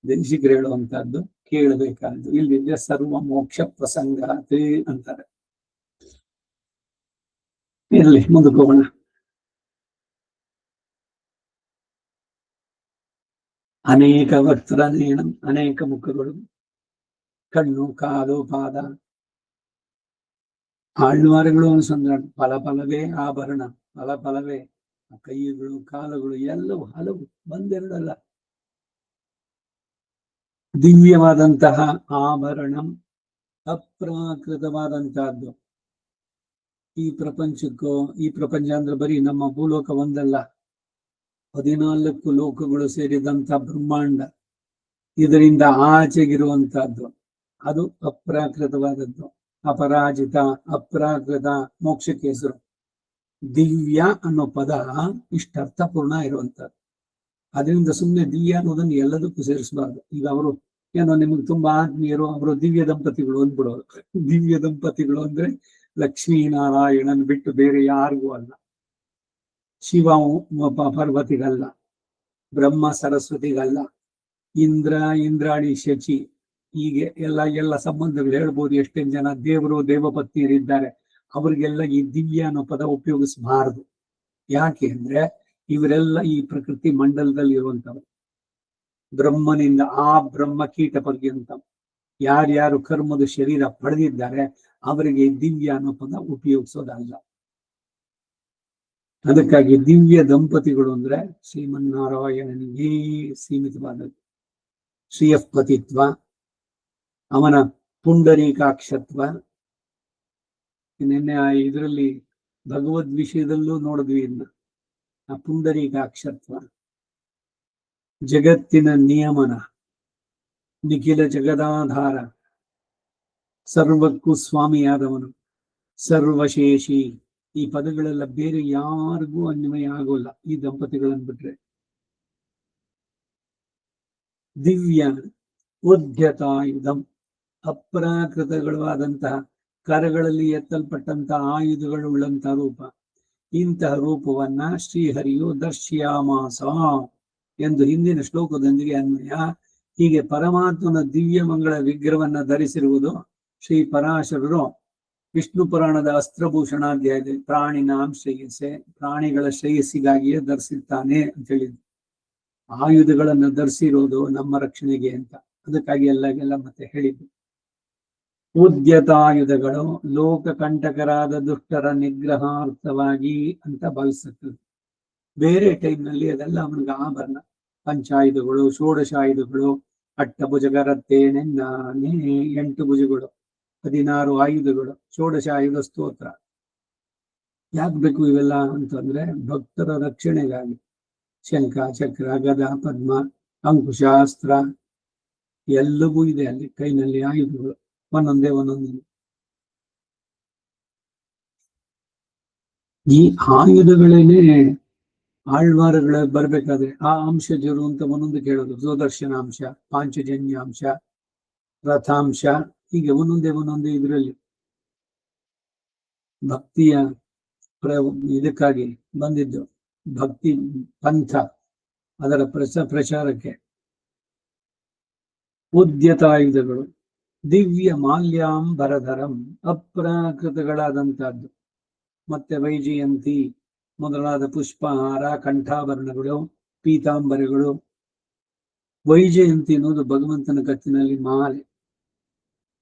ದೇಶಿಕರು ಹೇಳುವಂತಹದ್ದು ಕೇಳಬೇಕಾದ್ದು. ಇಲ್ಲಿದೆ ಸರ್ವ ಮೋಕ್ಷ ಪ್ರಸಂಗಾತೆ ಅಂತಾರೆ. ಇರಲಿ, ಮುಂದಕ್ಕೆ ಹೋಗೋಣ. ಅನೇಕ ವಕ್ತ್ರನೇಣ, ಅನೇಕ ಮುಖಗಳು, ಕಣ್ಣು, ಕಾಲು, ಪಾದ, ಆಳ್ವಾರಗಳು ಅನುಸಂಧಾನ, ಫಲವೇ ಆಭರಣ, ಫಲವೇ ಕೈಗಳು, ಕಾಲುಗಳು ಎಲ್ಲವೂ ಹಲವು, ಒಂದೆರಡಲ್ಲ. ದಿವ್ಯವಾದಂತಹ ಆಭರಣ, ಅಪ್ರಾಕೃತವಾದಂತಹದ್ದು. ಈ ಪ್ರಪಂಚಕ್ಕೂ, ಈ ಪ್ರಪಂಚ ಅಂದ್ರೆ ಬರೀ ನಮ್ಮ ಭೂಲೋಕ ಒಂದಲ್ಲ, 14 ಲೋಕಗಳು ಸೇರಿದಂತ ಬ್ರಹ್ಮಾಂಡ, ಇದರಿಂದ ಆಚೆಗಿರುವಂತಹದ್ದು, ಅದು ಅಪ್ರಾಕೃತವಾದದ್ದು. ಅಪರಾಜಿತ, ಅಪ್ರಾಕೃತ ಮೋಕ್ಷಕ್ಕೆ ಹೆಸರು. ದಿವ್ಯ ಅನ್ನೋ ಪದ ಇಷ್ಟರ್ಥಪೂರ್ಣ ಇರುವಂತಹದ್ದು. ಅದರಿಂದ ಸುಮ್ಮನೆ ದಿವ್ಯ ಅನ್ನೋದನ್ನು ಎಲ್ಲದಕ್ಕೂ ಸೇರಿಸಬಾರ್ದು. ಈಗ ಅವರು ಏನೋ ನಿಮ್ಗೆ ತುಂಬಾ ಆತ್ಮೀಯರು, ಅವರು ದಿವ್ಯ ದಂಪತಿಗಳು ಅಂದ್ಬಿಡೋರು. ದಿವ್ಯ ದಂಪತಿಗಳು ಅಂದ್ರೆ ಲಕ್ಷ್ಮೀನಾರಾಯಣನ್ ಬಿಟ್ಟು ಬೇರೆ ಯಾರಿಗೂ ಅಲ್ಲ. ಶಿವ ಪಾರ್ವತಿಗಲ್ಲ, ಬ್ರಹ್ಮ ಸರಸ್ವತಿಗಲ್ಲ, ಇಂದ್ರ ಇಂದ್ರಾಣಿ ಶಚಿ, ಹೀಗೆ ಎಲ್ಲ ಸಂಬಂಧಗಳು ಹೇಳ್ಬೋದು. ಎಷ್ಟೇನು ಜನ ದೇವರು ದೇವಪತ್ನಿಯರಿದ್ದಾರೆ, ಅವ್ರಿಗೆಲ್ಲ ಈ ದಿವ್ಯ ಅನ್ನೋ ಪದ ಉಪಯೋಗಿಸಬಾರದು. ಯಾಕೆ ಅಂದ್ರೆ ಇವರೆಲ್ಲ ಈ ಪ್ರಕೃತಿ ಮಂಡಲದಲ್ಲಿ ಇರುವಂತವ್ರು. ಬ್ರಹ್ಮನಿಂದ ಆ ಬ್ರಹ್ಮ ಕೀಟ ಪರ್ಯಂತ ಯಾರ್ಯಾರು ಕರ್ಮದ ಶರೀರ ಪಡೆದಿದ್ದಾರೆ ಅವರಿಗೆ ದಿವ್ಯ ಅನ್ನೋ ಪದ ಉಪಯೋಗಿಸೋದಲ್ಲ. ಅದಕ್ಕಾಗಿ ದಿವ್ಯ ದಂಪತಿಗಳು ಅಂದ್ರೆ ಶ್ರೀಮನ್ನಾರಾಯಣನಿಗೆ ಸೀಮಿತವಾದದ್ದು. ಶ್ರೀಯಃಪತಿತ್ವ, ಅವನ ಪುಂಡರೀಕಾಕ್ಷತ್ವ. ನಿನ್ನೆ ಇದರಲ್ಲಿ ಭಗವದ್ ವಿಷಯದಲ್ಲೂ ನೋಡಿದ್ವಿ ಇನ್ನ. ಆ ಪುಂಡರೀಕಾಕ್ಷತ್ವ, ಜಗತ್ತಿನ ನಿಯಮನ, ನಿಖಿಲ ಜಗದಾಧಾರ, ಸರ್ವಕ್ಕೂ ಸ್ವಾಮಿಯಾದವನು, ಸರ್ವಶೇಷಿ. ಈ ಪದಗಳೆಲ್ಲ ಬೇರೆ ಯಾರಿಗೂ ಅನ್ವಯ ಆಗೋಲ್ಲ ಈ ದಂಪತಿಗಳನ್ನು ಬಿಟ್ರೆ. ದಿವ್ಯ ಉದ್ಯತಾಯುಧಂ, ಅಪ್ರಾಕೃತಗಳಾದಂತಹ ಕರಗಳಲ್ಲಿ ಎತ್ತಲ್ಪಟ್ಟಂತಹ ಆಯುಧಗಳುಳ್ಳಂತಹ ರೂಪ. ಇಂತಹ ರೂಪವನ್ನ ಶ್ರೀಹರಿಯು ದರ್ಶ್ಯಾಮಾಸ ಎಂದು ಹಿಂದಿನ ಶ್ಲೋಕದೊಂದಿಗೆ ಅನ್ವಯ. ಹೀಗೆ ಪರಮಾತ್ಮನ ದಿವ್ಯ ಮಂಗಳ ವಿಗ್ರಹವನ್ನ ಧರಿಸಿರುವುದು ಶ್ರೀ ಪರಾಶರರು ವಿಷ್ಣು ಪುರಾಣದ ಅಸ್ತ್ರಭೂಷಣಾಧ್ಯಾಯದಲ್ಲಿ ಪ್ರಾಣಿನಾಂ ಶ್ರೇಯಸ್ಸೆ, ಪ್ರಾಣಿಗಳ ಶ್ರೇಯಸ್ಸಿಗಾಗಿಯೇ ಧರಿಸಿರ್ತಾನೆ ಅಂತ ಹೇಳಿದ್ರು. ಆಯುಧಗಳನ್ನ ಧರಿಸಿರೋದು ನಮ್ಮ ರಕ್ಷಣೆಗೆ ಅಂತ, ಅದಕ್ಕಾಗಿ ಎಲ್ಲಗೆಲ್ಲ ಮತ್ತೆ ಹೇಳಿದ್ರು. ಉದ್ಯತಾಯುಧಗಳು ಲೋಕಕಂಟಕರಾದ ದುಷ್ಟರ ನಿಗ್ರಹಾರ್ಥವಾಗಿ ಅಂತ ಭಾವಿಸುತ್ತದೆ. ಬೇರೆ ಟೈಮ್ನಲ್ಲಿ ಅದೆಲ್ಲ ಅವನಿಗೆ ಆಭರಣ. ಪಂಚಾಯುಧಗಳು, ಷೋಡಶಾಯುಧಗಳು, ಅಟ್ಟಭುಜಗರತ್ತೆ ನೆನ್ನಾನೆ, 8 ಭುಜಗಳು, 16 ಆಯುಧಗಳು, ಷೋಡಶಾಯುಧ ಸ್ತೋತ್ರ. ಯಾಕೆ ಬೇಕು ಇವೆಲ್ಲ ಅಂತಂದ್ರೆ ಭಕ್ತರ ರಕ್ಷಣೆಗಾಗಿ. ಶಂಖ, ಚಕ್ರ, ಗದ, ಪದ್ಮ, ಅಂಕುಶಾಸ್ತ್ರ ಎಲ್ಲವೂ ಇದೆ ಅಲ್ಲಿ ಕೈನಲ್ಲಿ ಆಯುಧಗಳು, ಒಂದೊಂದೇ. ಈ ಆಯುಧಗಳೇನೆ ಆಳ್ವಾರಗಳ ಬರ್ಬೇಕಾದ್ರೆ ಆ ಅಂಶ ಜರು ಅಂತ ಒಂದೊಂದು ಕೇಳೋದು. ಸುದರ್ಶನಾಂಶ, ಪಾಂಚಜನ್ಯಾಂಶ, ರಥಾಂಶ, ಹೀಗೆ ಒಂದೊಂದೇ ಇದರಲ್ಲಿ ಭಕ್ತಿಯ ಇದಕ್ಕಾಗಿ ಬಂದಿದ್ದು. ಭಕ್ತಿ ಪಂಥ ಅದರ ಪ್ರಚಾರಕ್ಕೆ. ಉದ್ಯತಾಯುಧಗಳು ದಿವ್ಯ ಮಾಲ್ಯಾಂಬರಧರಂ, ಅಪ್ರಾಕೃತಗಳಾದಂತಹದ್ದು. ಮತ್ತೆ ವೈಜಯಂತಿ ಮೊದಲಾದ ಪುಷ್ಪಹಾರ, ಕಂಠಾಭರಣಗಳು, ಪೀತಾಂಬರಗಳು. ವೈಜಯಂತಿ ಅನ್ನೋದು ಭಗವಂತನ ಕತ್ತಿನಲ್ಲಿ ಮಾಲೆ.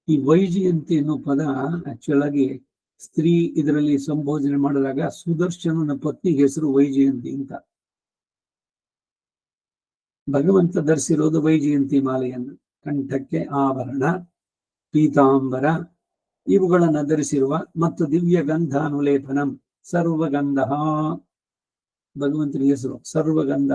ಈ ವೈಜಯಂತಿ ಅನ್ನೋ ಪದ ಆಕ್ಚುಲ್ ಆಗಿ ಸ್ತ್ರೀ ಇದರಲ್ಲಿ ಸಂಬೋಧನೆ ಮಾಡಿದಾಗ ಸುದರ್ಶನನ ಪತ್ನಿಗೆ ಹೆಸರು ವೈಜಯಂತಿ ಅಂತ. ಭಗವಂತ ಧರಿಸಿರೋದು ವೈಜಯಂತಿ ಮಾಲೆಯನ್ನು. ಕಂಠಕ್ಕೆ ಆಭರಣ, ಪೀತಾಂಬರ ಇವುಗಳನ್ನು ಧರಿಸಿರುವ, ಮತ್ತು ದಿವ್ಯ ಗಂಧಾನುಲೇಪನಂ, ಸರ್ವಗಂಧ, ಭಗವಂತನ ಹೆಸರು ಸರ್ವಗಂಧ.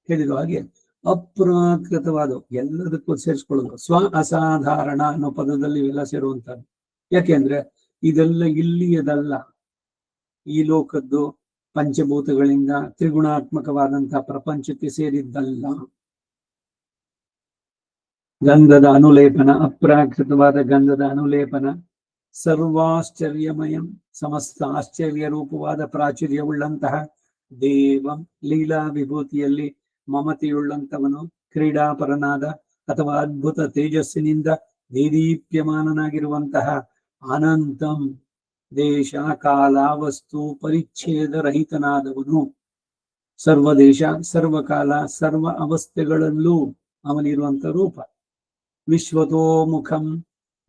ಹೇಳಿರುವ ಹಾಗೆ ಅಪ್ರಾಕೃತವಾದ ಎಲ್ಲದಕ್ಕೂ ಸೇರಿಸ್ಕೊಳ್ಳೋದು. ಸ್ವ ಅಸಾಧಾರಣ ಅನ್ನೋ ಪದದಲ್ಲಿ ಇವೆಲ್ಲ ಸೇರುವಂತದ್ದು. ಯಾಕೆಂದ್ರೆ ಇದೆಲ್ಲ ಇಲ್ಲಿಯದಲ್ಲ, ಈ ಲೋಕದ್ದು ಪಂಚಭೂತಗಳಿಂದ ತ್ರಿಗುಣಾತ್ಮಕವಾದಂತಹ ಪ್ರಪಂಚಕ್ಕೆ ಸೇರಿದ್ದಲ್ಲ. ಗಂಧದ ಅನುಲೇಪನ, ಅಪ್ರಾಕೃತವಾದ ಗಂಧದ ಅನುಲೇಪನ, ಸರ್ವಾಶ್ಚರ್ಯಮಯಂ, ಸಮಸ್ತ ಆಶ್ಚರ್ಯ ರೂಪವಾದ ಪ್ರಾಚುರ್ಯವುಳ್ಳಂತಹ ದೇವಂ, ಲೀಲಾ ವಿಭೂತಿಯಲ್ಲಿ ಮಮತೆಯುಳ್ಳಂತವನು, ಕ್ರೀಡಾಪರನಾದ ಅಥವಾ ಅದ್ಭುತ ತೇಜಸ್ಸಿನಿಂದ ದೇದೀಪ್ಯಮಾನನಾಗಿರುವಂತಹ ಅನಂತಂ, ದೇಶ ಕಾಲ ವಸ್ತು ಪರಿಚ್ಛೇದ ರಹಿತನಾದವನು. ಸರ್ವದೇಶ, ಸರ್ವಕಾಲ, ಸರ್ವ ಅವಸ್ಥೆಗಳಲ್ಲೂ ಅವನಿರುವಂತ ರೂಪ. ವಿಶ್ವತೋಮುಖಂ,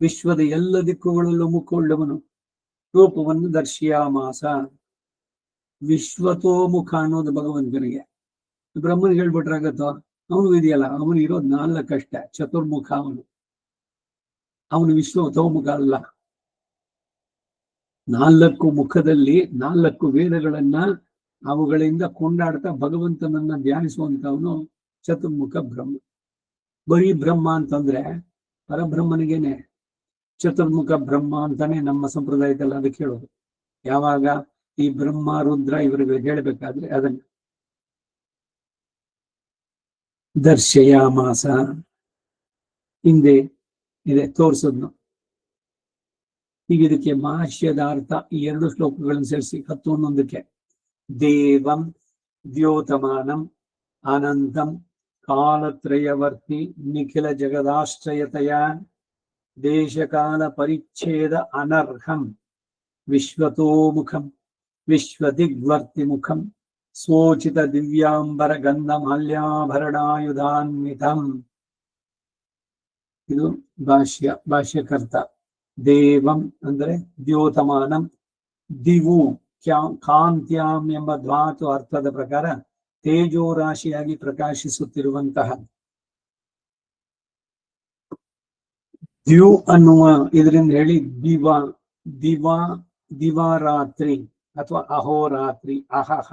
ವಿಶ್ವದ ಎಲ್ಲ ದಿಕ್ಕುಗಳಲ್ಲೂ ಮುಖವುಳ್ಳವನು. ರೂಪವನ್ನು ದರ್ಶಿಯಾಮಾಸ. ವಿಶ್ವತೋಮುಖ ಅನ್ನೋದು ಭಗವಂತನಿಗೆ. ಬ್ರಹ್ಮನಿಗೆ ಹೇಳ್ಬಿಟ್ರಾಗತ್ತೋ? ಅವನು ಇದೆಯಲ್ಲ, ಅವನು ಇರೋದು 4 ಅಷ್ಟೇ, ಚತುರ್ಮುಖ ಅವನು. ಅವನು ವಿಶ್ವತೋಮುಖ ಅಲ್ಲ. 4 ಮುಖದಲ್ಲಿ 4 ವೇದಗಳನ್ನ ಅವುಗಳಿಂದ ಕೊಂಡಾಡ್ತಾ ಭಗವಂತನನ್ನ ಧ್ಯಾನಿಸುವಂತವನು ಚತುರ್ಮುಖ ಬ್ರಹ್ಮ. ಬರೀ ಬ್ರಹ್ಮ ಅಂತಂದ್ರೆ ಪರಬ್ರಹ್ಮನಿಗೇನೆ ಚತುರ್ಮುಖ ಬ್ರಹ್ಮ ಅಂತಾನೆ ನಮ್ಮ ಸಂಪ್ರದಾಯದಲ್ಲಿ ಅದಕ್ಕೆ ಹೇಳೋದು. ಯಾವಾಗ ಈ ಬ್ರಹ್ಮ ರುದ್ರ ಇವರಿಗೆ ಹೇಳ್ಬೇಕಾದ್ರೆ ಅದನ್ನ ದರ್ಶಯಾಮಾಸ ಹಿಂದೆ ಇದೆ ತೋರಿಸೋದ್ನು. ಈಗ ಇದಕ್ಕೆ ಭಾಷ್ಯದ ಅರ್ಥ ಈ 2 ಶ್ಲೋಕಗಳನ್ನು ಸೇರಿಸಿ 10 ಒಂದೊಂದಕ್ಕೆ. ದೇವಂ ದ್ಯೋತಮಾನಂ ಅನಂತಂ ಕಾಲತ್ರಯವರ್ತಿ ನಿಖಿಲ ಜಗದಾಶ್ರಯತೆಯ ದೇಶಕಾಲ ಪರಿಚ್ಛೇದ ಅನರ್ಹಂ ವಿಶ್ವತೋಮುಖಂ ವಿಶ್ವದಿಗ್ವರ್ತಿ ಮುಖಂ ಸ್ವೋಚಿತ ದಿವ್ಯಾಂಬರ ಗಂಧ ಮಾಲ್ಯಾಭರಣಾಯುಧಾನ್ವಿತಂ. ಇದು ಭಾಷ್ಯಕರ್ತ. ದೇವಂ ಅಂದ್ರೆ ದ್ಯೋತಮಾನಂ, ದಿವು ಕಾಂತ್ಯಾಂ ಎಂಬ ಧಾತು ಅರ್ಥದ ಪ್ರಕಾರ ತೇಜೋ ರಾಶಿಯಾಗಿ ಪ್ರಕಾಶಿಸುತ್ತಿರುವಂತಹ. ದ್ಯು ಅನ್ನುವ ಇದರಿಂದ ಹೇಳಿ ದಿವಾರಾತ್ರಿ ಅಥವಾ ಅಹೋರಾತ್ರಿ, ಅಹಹ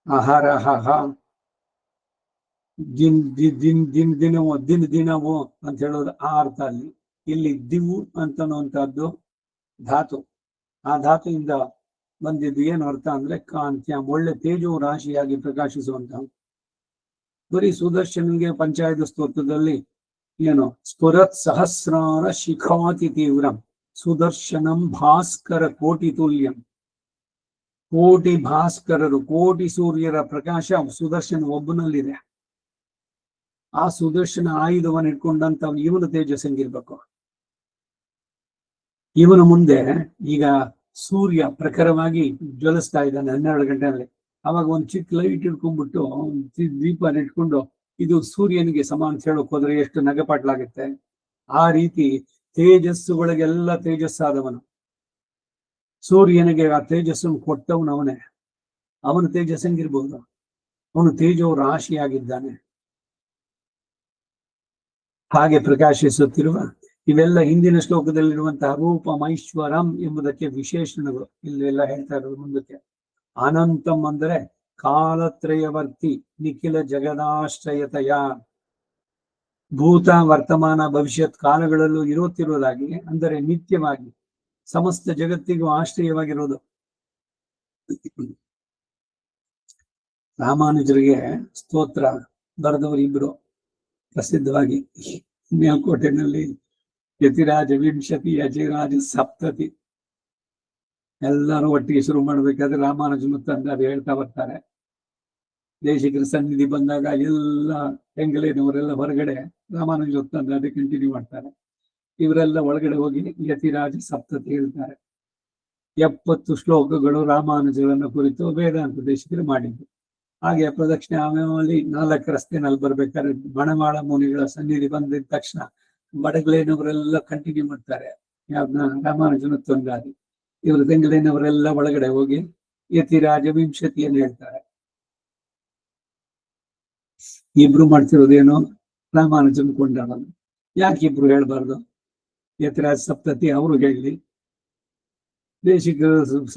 ಅಹರಹ, ದಿನವೋ ಅಂತ ಹೇಳೋದು ಆ ಅರ್ಥ ಅಲ್ಲಿ. ಇಲ್ಲಿ ದಿವು ಅಂತನ್ನುವಂತಹದ್ದು ಧಾತು. ಆ ಧಾತುವಿಂದ ಬಂದಿದ್ದು ಏನು ಅರ್ಥ ಅಂದ್ರೆ ಕಾಂತ್ಯ, ಒಳ್ಳೆ ತೇಜೋ ರಾಶಿಯಾಗಿ ಪ್ರಕಾಶಿಸುವಂತಹ. ಬರೀ ಸುದರ್ಶನಿಗೆ ಪಂಚಾಯತ ಸ್ತೋತ್ರದಲ್ಲಿ ಏನು ಸ್ಫುರತ್ ಸಹಸ್ರಾರ ಶಿಖಾತಿ ತೀವ್ರಂ ಸುದರ್ಶನಂ ಭಾಸ್ಕರ ಕೋಟಿ ತುಲ್ಯಂ. ಕೋಟಿ ಭಾಸ್ಕರರು, ಕೋಟಿ ಸೂರ್ಯರ ಪ್ರಕಾಶ ಸುದರ್ಶನ ಒಬ್ಬನಲ್ಲಿದೆ. ಆ ಸುದರ್ಶನ ಆಯುಧವನ್ನು ಇಟ್ಕೊಂಡಂತ ಇವನು ತೇಜಸ್ ಹೆಂಗಿರ್ಬೇಕು? ಇವನು ಮುಂದೆ ಈಗ ಸೂರ್ಯ ಪ್ರಖರವಾಗಿ ಜ್ವಲಿಸ್ತಾ ಇದ್ದಾನೆ 12 ಗಂಟೆಯಲ್ಲಿ. ಅವಾಗ ಒಂದು ಚಿಕ್ಕ ಲೈಟ್ ಇಟ್ಕೊಂಡ್ಬಿಟ್ಟು ದೀಪ ಇಟ್ಕೊಂಡು ಇದು ಸೂರ್ಯನಿಗೆ ಸಮ ಅಂತ ಹೇಳಕ್ ಹೋದ್ರೆ ಎಷ್ಟು ನಗೆಪಾಟ್ಲಾಗುತ್ತೆ. ಆ ರೀತಿ ತೇಜಸ್ಸುಗಳಿಗೆಲ್ಲ ತೇಜಸ್ಸಾದವನು, ಸೂರ್ಯನಿಗೆ ಆ ತೇಜಸ್ಸನ್ನು ಕೊಟ್ಟವನು ಅವನೇ. ಅವನ ತೇಜಸ್ ಹೆಂಗಿರ್ಬೋದು? ಅವನು ತೇಜೋ ರಾಶಿಯಾಗಿದ್ದಾನೆ. ಹಾಗೆ ಪ್ರಕಾಶಿಸುತ್ತಿರುವ ಇವೆಲ್ಲ ಹಿಂದಿನ ಶ್ಲೋಕದಲ್ಲಿರುವಂತಹ ರೂಪಮೈಶ್ವರಂ ಎಂಬುದಕ್ಕೆ ವಿಶೇಷಣಗಳು ಇಲ್ಲೆಲ್ಲ ಹೇಳ್ತಾ ಇರೋದು ಮುಂದಕ್ಕೆ. ಅನಂತಂ ಅಂದರೆ ಕಾಲತ್ರಯವರ್ತಿ ನಿಖಿಲ ಜಗದಾಶ್ರಯತೆಯ, ಭೂತ ವರ್ತಮಾನ ಭವಿಷ್ಯತ್ ಕಾಲಗಳಲ್ಲೂ ಇರುತ್ತಿರುವುದಾಗಿ, ಅಂದರೆ ನಿತ್ಯವಾಗಿ ಸಮಸ್ತ ಜಗತ್ತಿಗೂ ಆಶ್ರಯವಾಗಿರೋದು. ರಾಮಾನುಜರಿಗೆ ಸ್ತೋತ್ರ ಬರೆದವರು ಇಬ್ರು ಪ್ರಸಿದ್ಧವಾಗಿ. ಮೇಲ್ಕೋಟೆನಲ್ಲಿ ಯತಿರಾಜ ವಿಂಶತಿ, ಯಜಿರಾಜ ಸಪ್ತತಿ ಎಲ್ಲರೂ ಒಟ್ಟಿಗೆ ಶುರು ಮಾಡ್ಬೇಕಾದ್ರೆ ರಾಮಾನುಜನು ತಂದು ಅದು ಹೇಳ್ತಾ ಬರ್ತಾರೆ. ದೇಶಿಕರ ಸನ್ನಿಧಿ ಬಂದಾಗ ಎಲ್ಲ ಹೆಂಗಲೇನವರೆಲ್ಲ ಹೊರಗಡೆ, ರಾಮಾನುಜ ತಂದು ಅದೇ ಕಂಟಿನ್ಯೂ ಮಾಡ್ತಾರೆ. ಇವರೆಲ್ಲ ಒಳಗಡೆ ಹೋಗಿ ಯತಿರಾಜ ಸಪ್ತತಿ ಹೇಳ್ತಾರೆ. 70 ಶ್ಲೋಕಗಳು ರಾಮಾನುಜರನ್ನ ಕುರಿತು ವೇದಾಂತ ದೇಶಿಕರು ಮಾಡಿದ್ದು. ಹಾಗೆ ಪ್ರದಕ್ಷಿಣೆ ಆಮೇಲೆ 4 ರಸ್ತೆನಲ್ಲಿ ಬರ್ಬೇಕಾದ್ರೆ ಮಣವಾಳ ಮುನಿಗಳ ಸನ್ನಿಧಿ ಬಂದಿದ ತಕ್ಷಣ ಬಡಗಲೇನವರೆಲ್ಲ ಕಂಟಿನ್ಯೂ ಮಾಡ್ತಾರೆ ಯಾವ್ದನ್ನ, ರಾಮಾನುಜನ ತೊಂದಾದಿ. ಇವರು ತೆಂಗಲೇನವರೆಲ್ಲ ಒಳಗಡೆ ಹೋಗಿ ಯತಿರಾಜ ವಿಂಶತಿಯನ್ನು ಹೇಳ್ತಾರೆ. ಇಬ್ರು ಮಾಡ್ತಿರೋದೇನು? ರಾಮಾನುಜನ್ ಕೊಂಡಾಡೋದು. ಯಾಕೆ ಇಬ್ರು ಹೇಳ್ಬಾರ್ದು? ಯತಿರಾಜ ಸಪ್ತತಿ ಅವರು ಹೇಳಿ, ದೇಶಿಕ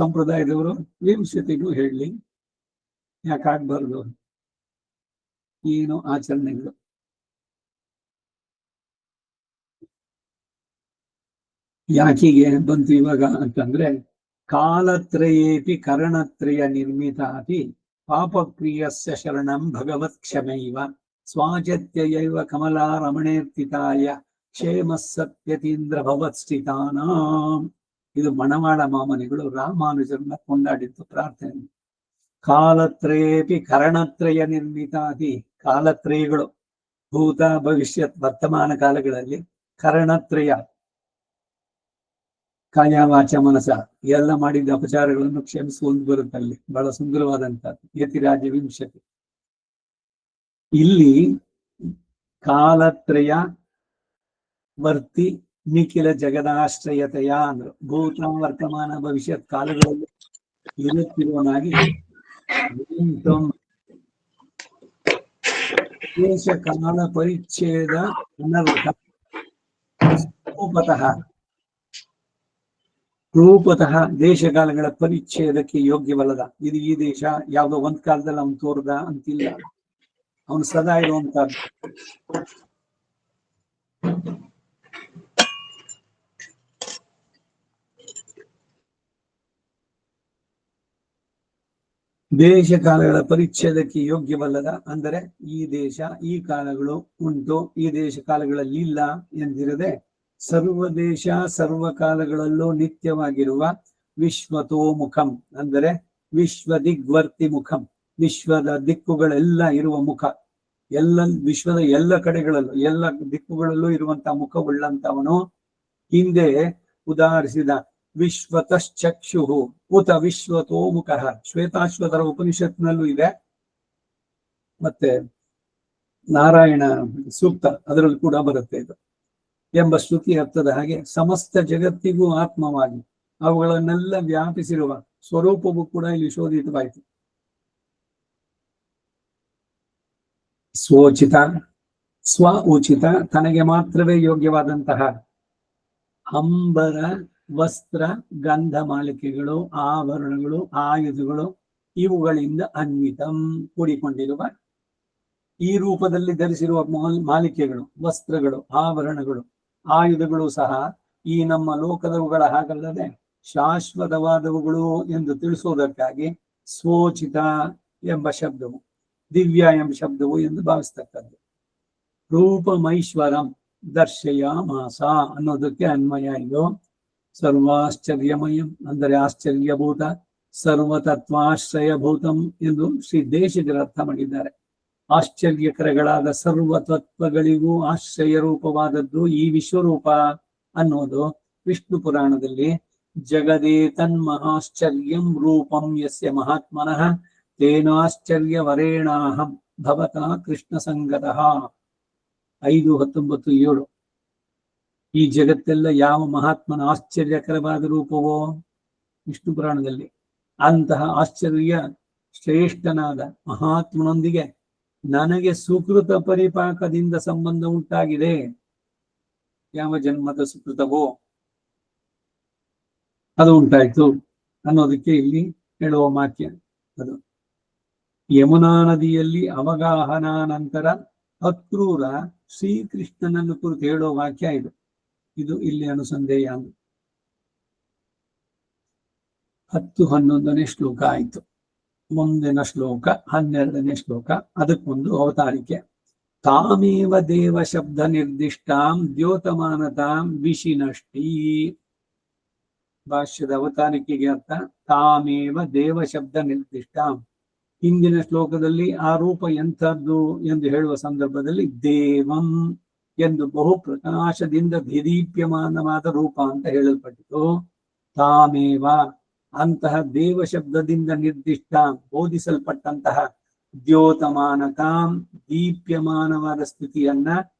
ಸಂಪ್ರದಾಯದವರು ವಿಂಶತಿಗೂ ಹೇಳಿ, ಯಾಕಾಗ್ಬಾರ್ದು? ಏನು ಆಚರಣೆಗಳು. ಯಾಕೀಗೆ ಬಂತು ಇವಾಗ ಅಂತಂದ್ರೆ, ಕಾಲತ್ರಯೇಪಿ ಕರಣತ್ರಯ ನಿರ್ಮಿತಾಪಿ ಪಾಪಕ್ರಿಯಸ್ಯ ಶರಣಂ ಭಗವತ್ ಕ್ಷಮೈವ ಸ್ವಾಚತ್ಯಯೈವ ಕಮಲಾ ರಮಣೇರ್ತಿತಾಯ ಕ್ಷೇಮ ಸತ್ಯತೀಂದ್ರ ಭವತ್ ಸ್ಥಿತಾನಾಂ. ಇದು ಮಣವಾಳ ಮಾಮನಿಗಳು ರಾಮಾನುಜರನ್ನ ಕೊಂಡಾಡಿದ್ದು ಪ್ರಾರ್ಥನೆ. ಕಾಲತ್ರಯೇಪಿ ಕರಣತ್ರಯ ನಿರ್ಮಿತಾದಿ, ಕಾಲತ್ರಯಗಳು ಭೂತ ಭವಿಷ್ಯತ್ ವರ್ತಮಾನ ಕಾಲಗಳಲ್ಲಿ ಕರಣತ್ರಯ, ಕಾಯ ವಾಚ ಮನಸ ಎಲ್ಲ ಮಾಡಿದ್ದ ಅಪಚಾರಗಳನ್ನು ಕ್ಷಮಿಸುವಂತ ಬರುತ್ತಲ್ಲಿ. ಬಹಳ ಸುಂದರವಾದಂತಹದ್ದು ಯತಿರಾಜ ವಿಂಶತಿ. ಇಲ್ಲಿ ಕಾಲತ್ರಯ ವರ್ತಿ ನಿಖಿಲ ಜಗದಾಶ್ರಯತೆಯ ಅಂದ್ರು. ಭೂತ ವರ್ತಮಾನ ಭವಿಷ್ಯತ್ ಕಾಲಗಳಲ್ಲಿ ಇರುತ್ತಿರುವನಾಗಿ ದೇಶ ಕಾಲ ಪರಿಚ್ಛೇದ ಅನರ್ಥ ರೂಪತಃ ದೇಶಕಾಲಗಳ ಪರಿಚ್ಛೇದಕ್ಕೆ ಯೋಗ್ಯವಲ್ಲದ. ಇದು ಈ ದೇಶ ಯಾವುದೋ ಒಂದ್ ಕಾಲದಲ್ಲಿ ಅವನು ತೋರ್ದ ಅಂತಿಲ್ಲ, ಅವನು ಸದಾ ಇರುವಂತಹದ್ದು. ದೇಶ ಕಾಲಗಳ ಪರಿಚ್ಛೇದಕ್ಕೆ ಯೋಗ್ಯವಲ್ಲದ ಅಂದರೆ ಈ ದೇಶ ಈ ಕಾಲಗಳು ಉಂಟು, ಈ ದೇಶ ಕಾಲಗಳಲ್ಲಿ ಇಲ್ಲ ಎಂದಿರದೆ ಸರ್ವ ದೇಶ ಸರ್ವ ಕಾಲಗಳಲ್ಲೂ ನಿತ್ಯವಾಗಿರುವ ವಿಶ್ವತೋಮುಖಂ ಅಂದರೆ ವಿಶ್ವ ದಿಗ್ವರ್ತಿ ಮುಖಂ, ವಿಶ್ವದ ದಿಕ್ಕುಗಳೆಲ್ಲ ಇರುವ ಮುಖ, ಎಲ್ಲ ವಿಶ್ವದ ಎಲ್ಲ ಕಡೆಗಳಲ್ಲೂ ಎಲ್ಲ ದಿಕ್ಕುಗಳಲ್ಲೂ ಇರುವಂತಹ ಮುಖವುಳ್ಳಂತವನು. ಹಿಂದೆ ಉದಾಹರಿಸಿದ ವಿಶ್ವತಶ್ಚಕ್ಷು ಉತ ವಿಶ್ವತೋಮುಖ ಶ್ವೇತಾಶ್ವತರ ಉಪನಿಷತ್ನಲ್ಲೂ ಇದೆ, ಮತ್ತೆ ನಾರಾಯಣ ಸೂಕ್ತ ಅದರಲ್ಲಿ ಕೂಡ ಬರುತ್ತೆ ಇದು ಎಂಬ ಶ್ರುತಿ ಅರ್ಥದ ಹಾಗೆ ಸಮಸ್ತ ಜಗತ್ತಿಗೂ ಆತ್ಮವಾಗಿ ಅವುಗಳನ್ನೆಲ್ಲ ವ್ಯಾಪಿಸಿರುವ ಸ್ವರೂಪವೂ ಕೂಡ ಇಲ್ಲಿ ಶೋಧಿತವಾಯಿತು. ಸ್ವೋಚಿತ ಸ್ವ ಉಚಿತ ತನಗೆ ಮಾತ್ರವೇ ಯೋಗ್ಯವಾದಂತಹ ಅಂಬರ ವಸ್ತ್ರ ಗಂಧ ಮಾಲಿಕೆಗಳು ಆಭರಣಗಳು ಆಯುಧಗಳು ಇವುಗಳಿಂದ ಅನ್ವಿತಂ ಕೂಡಿಕೊಂಡಿರುವ ಈ ರೂಪದಲ್ಲಿ ಧರಿಸಿರುವ ಮಾಲಿಕೆಗಳು ವಸ್ತ್ರಗಳು ಆಭರಣಗಳು ಆಯುಧಗಳು ಸಹ ಈ ನಮ್ಮ ಲೋಕದವುಗಳ ಹಾಗಲ್ಲದೆ ಶಾಶ್ವತವಾದವುಗಳು ಎಂದು ತಿಳಿಸುವುದಕ್ಕಾಗಿ ಸ್ವೋಚಿತ ಎಂಬ ಶಬ್ದವು ದಿವ್ಯ ಎಂಬ ಶಬ್ದವು ಎಂದು ಭಾವಿಸ್ತಕ್ಕದ್ದು. ರೂಪಮೈಶ್ವರಂ ದರ್ಶಯ ಮಾಸ ಅನ್ನೋದಕ್ಕೆ ಅನ್ವಯ ಇದು. ಸರ್ವಾಶ್ಚರ್ಯಮಯಂ ಅಂದರೆ ಆಶ್ಚರ್ಯಭೂತ, ಸರ್ವತತ್ವಾಶ್ರಯಭೂತಂ ಎಂದು ಶ್ರೀ ದೇಶಿಕರು ಅರ್ಥ ಮಾಡಿದ್ದಾರೆ. ಆಶ್ಚರ್ಯಕರಗಳಾದ ಸರ್ವ ತತ್ವಗಳಿಗೂ ಆಶ್ರಯ ರೂಪವಾದದ್ದು ಈ ವಿಶ್ವರೂಪ ಅನ್ನೋದು ವಿಷ್ಣು ಪುರಾಣದಲ್ಲಿ ಜಗದೇ ತನ್ಮಹಾಶ್ಚರ್ಯಂ ರೂಪಂ ಯಸ್ಯ ಮಹಾತ್ಮನಃ ತೇನಾಶ್ಚರ್ಯವರೇಣಾಹಂ ಭವತಃ ಕೃಷ್ಣ ಸಂಗತಃ 5:19-7. ಈ ಜಗತ್ತೆಲ್ಲ ಯಾವ ಮಹಾತ್ಮನ ಆಶ್ಚರ್ಯಕರವಾದ ರೂಪವೋ ವಿಷ್ಣು ಪುರಾಣದಲ್ಲಿ. ಅಂತಹ ಆಶ್ಚರ್ಯ ಶ್ರೇಷ್ಠನಾದ ಮಹಾತ್ಮನೊಂದಿಗೆ ನನಗೆ ಸುಕೃತ ಪರಿಪಾಕದಿಂದ ಸಂಬಂಧ ಉಂಟಾಗಿದೆ. ಯಾವ ಜನ್ಮದ ಸುಕೃತವೋ ಅದು ಉಂಟಾಯ್ತು ಅನ್ನೋದಕ್ಕೆ ಇಲ್ಲಿ ಹೇಳುವ ವಾಕ್ಯ ಅದು. ಯಮುನಾ ನದಿಯಲ್ಲಿ ಅವಗಾಹನಾನಂತರ ಅಕ್ರೂರ ಶ್ರೀಕೃಷ್ಣನನ್ನು ಕುರಿತು ಹೇಳುವ ವಾಕ್ಯ ಇದು. ಇದು ಇಲ್ಲಿ ಅನುಸಂಧೇಯ. 10-11ನೇ ಶ್ಲೋಕ ಆಯ್ತು. ಮುಂದಿನ ಶ್ಲೋಕ 12ನೇ ಶ್ಲೋಕ. ಅದಕ್ಕೊಂದು ಅವತಾರಿಕೆ. ತಾಮೇವ ದೇವ ಶಬ್ದ ನಿರ್ದಿಷ್ಟಾಂ ದ್ಯೋತಮಾನತಾಂ ವಿಶಿನಷ್ಟಿ. ಭಾಷ್ಯದ ಅವತಾರಿಕೆಗೆ ಅರ್ಥ ತಾಮೇವ ದೇವ ಶಬ್ದ ನಿರ್ದಿಷ್ಟಾಂ. ಹಿಂದಿನ ಶ್ಲೋಕದಲ್ಲಿ ಆ ರೂಪ ಎಂಥದ್ದು ಎಂದು ಹೇಳುವ ಸಂದರ್ಭದಲ್ಲಿ ದೇವಂ ಎಂದು ಬಹು ಪ್ರಕಾಶದಿಂದ ದೇದೀಪ್ಯಮಾನವಾದ ರೂಪ ಅಂತ ಹೇಳಲ್ಪಟ್ಟಿತು. ತಾಮೇವ ಅಂತಹ ದೇವ ಶಬ್ದದಿಂದ ನಿರ್ದಿಷ್ಟ ಬೋಧಿಸಲ್ಪಟ್ಟಂತಹ ದ್ಯೋತಮಾನತಾಂ ದೀಪ್ಯಮಾನವಾದ ಸ್ಥಿತಿಯನ್ನ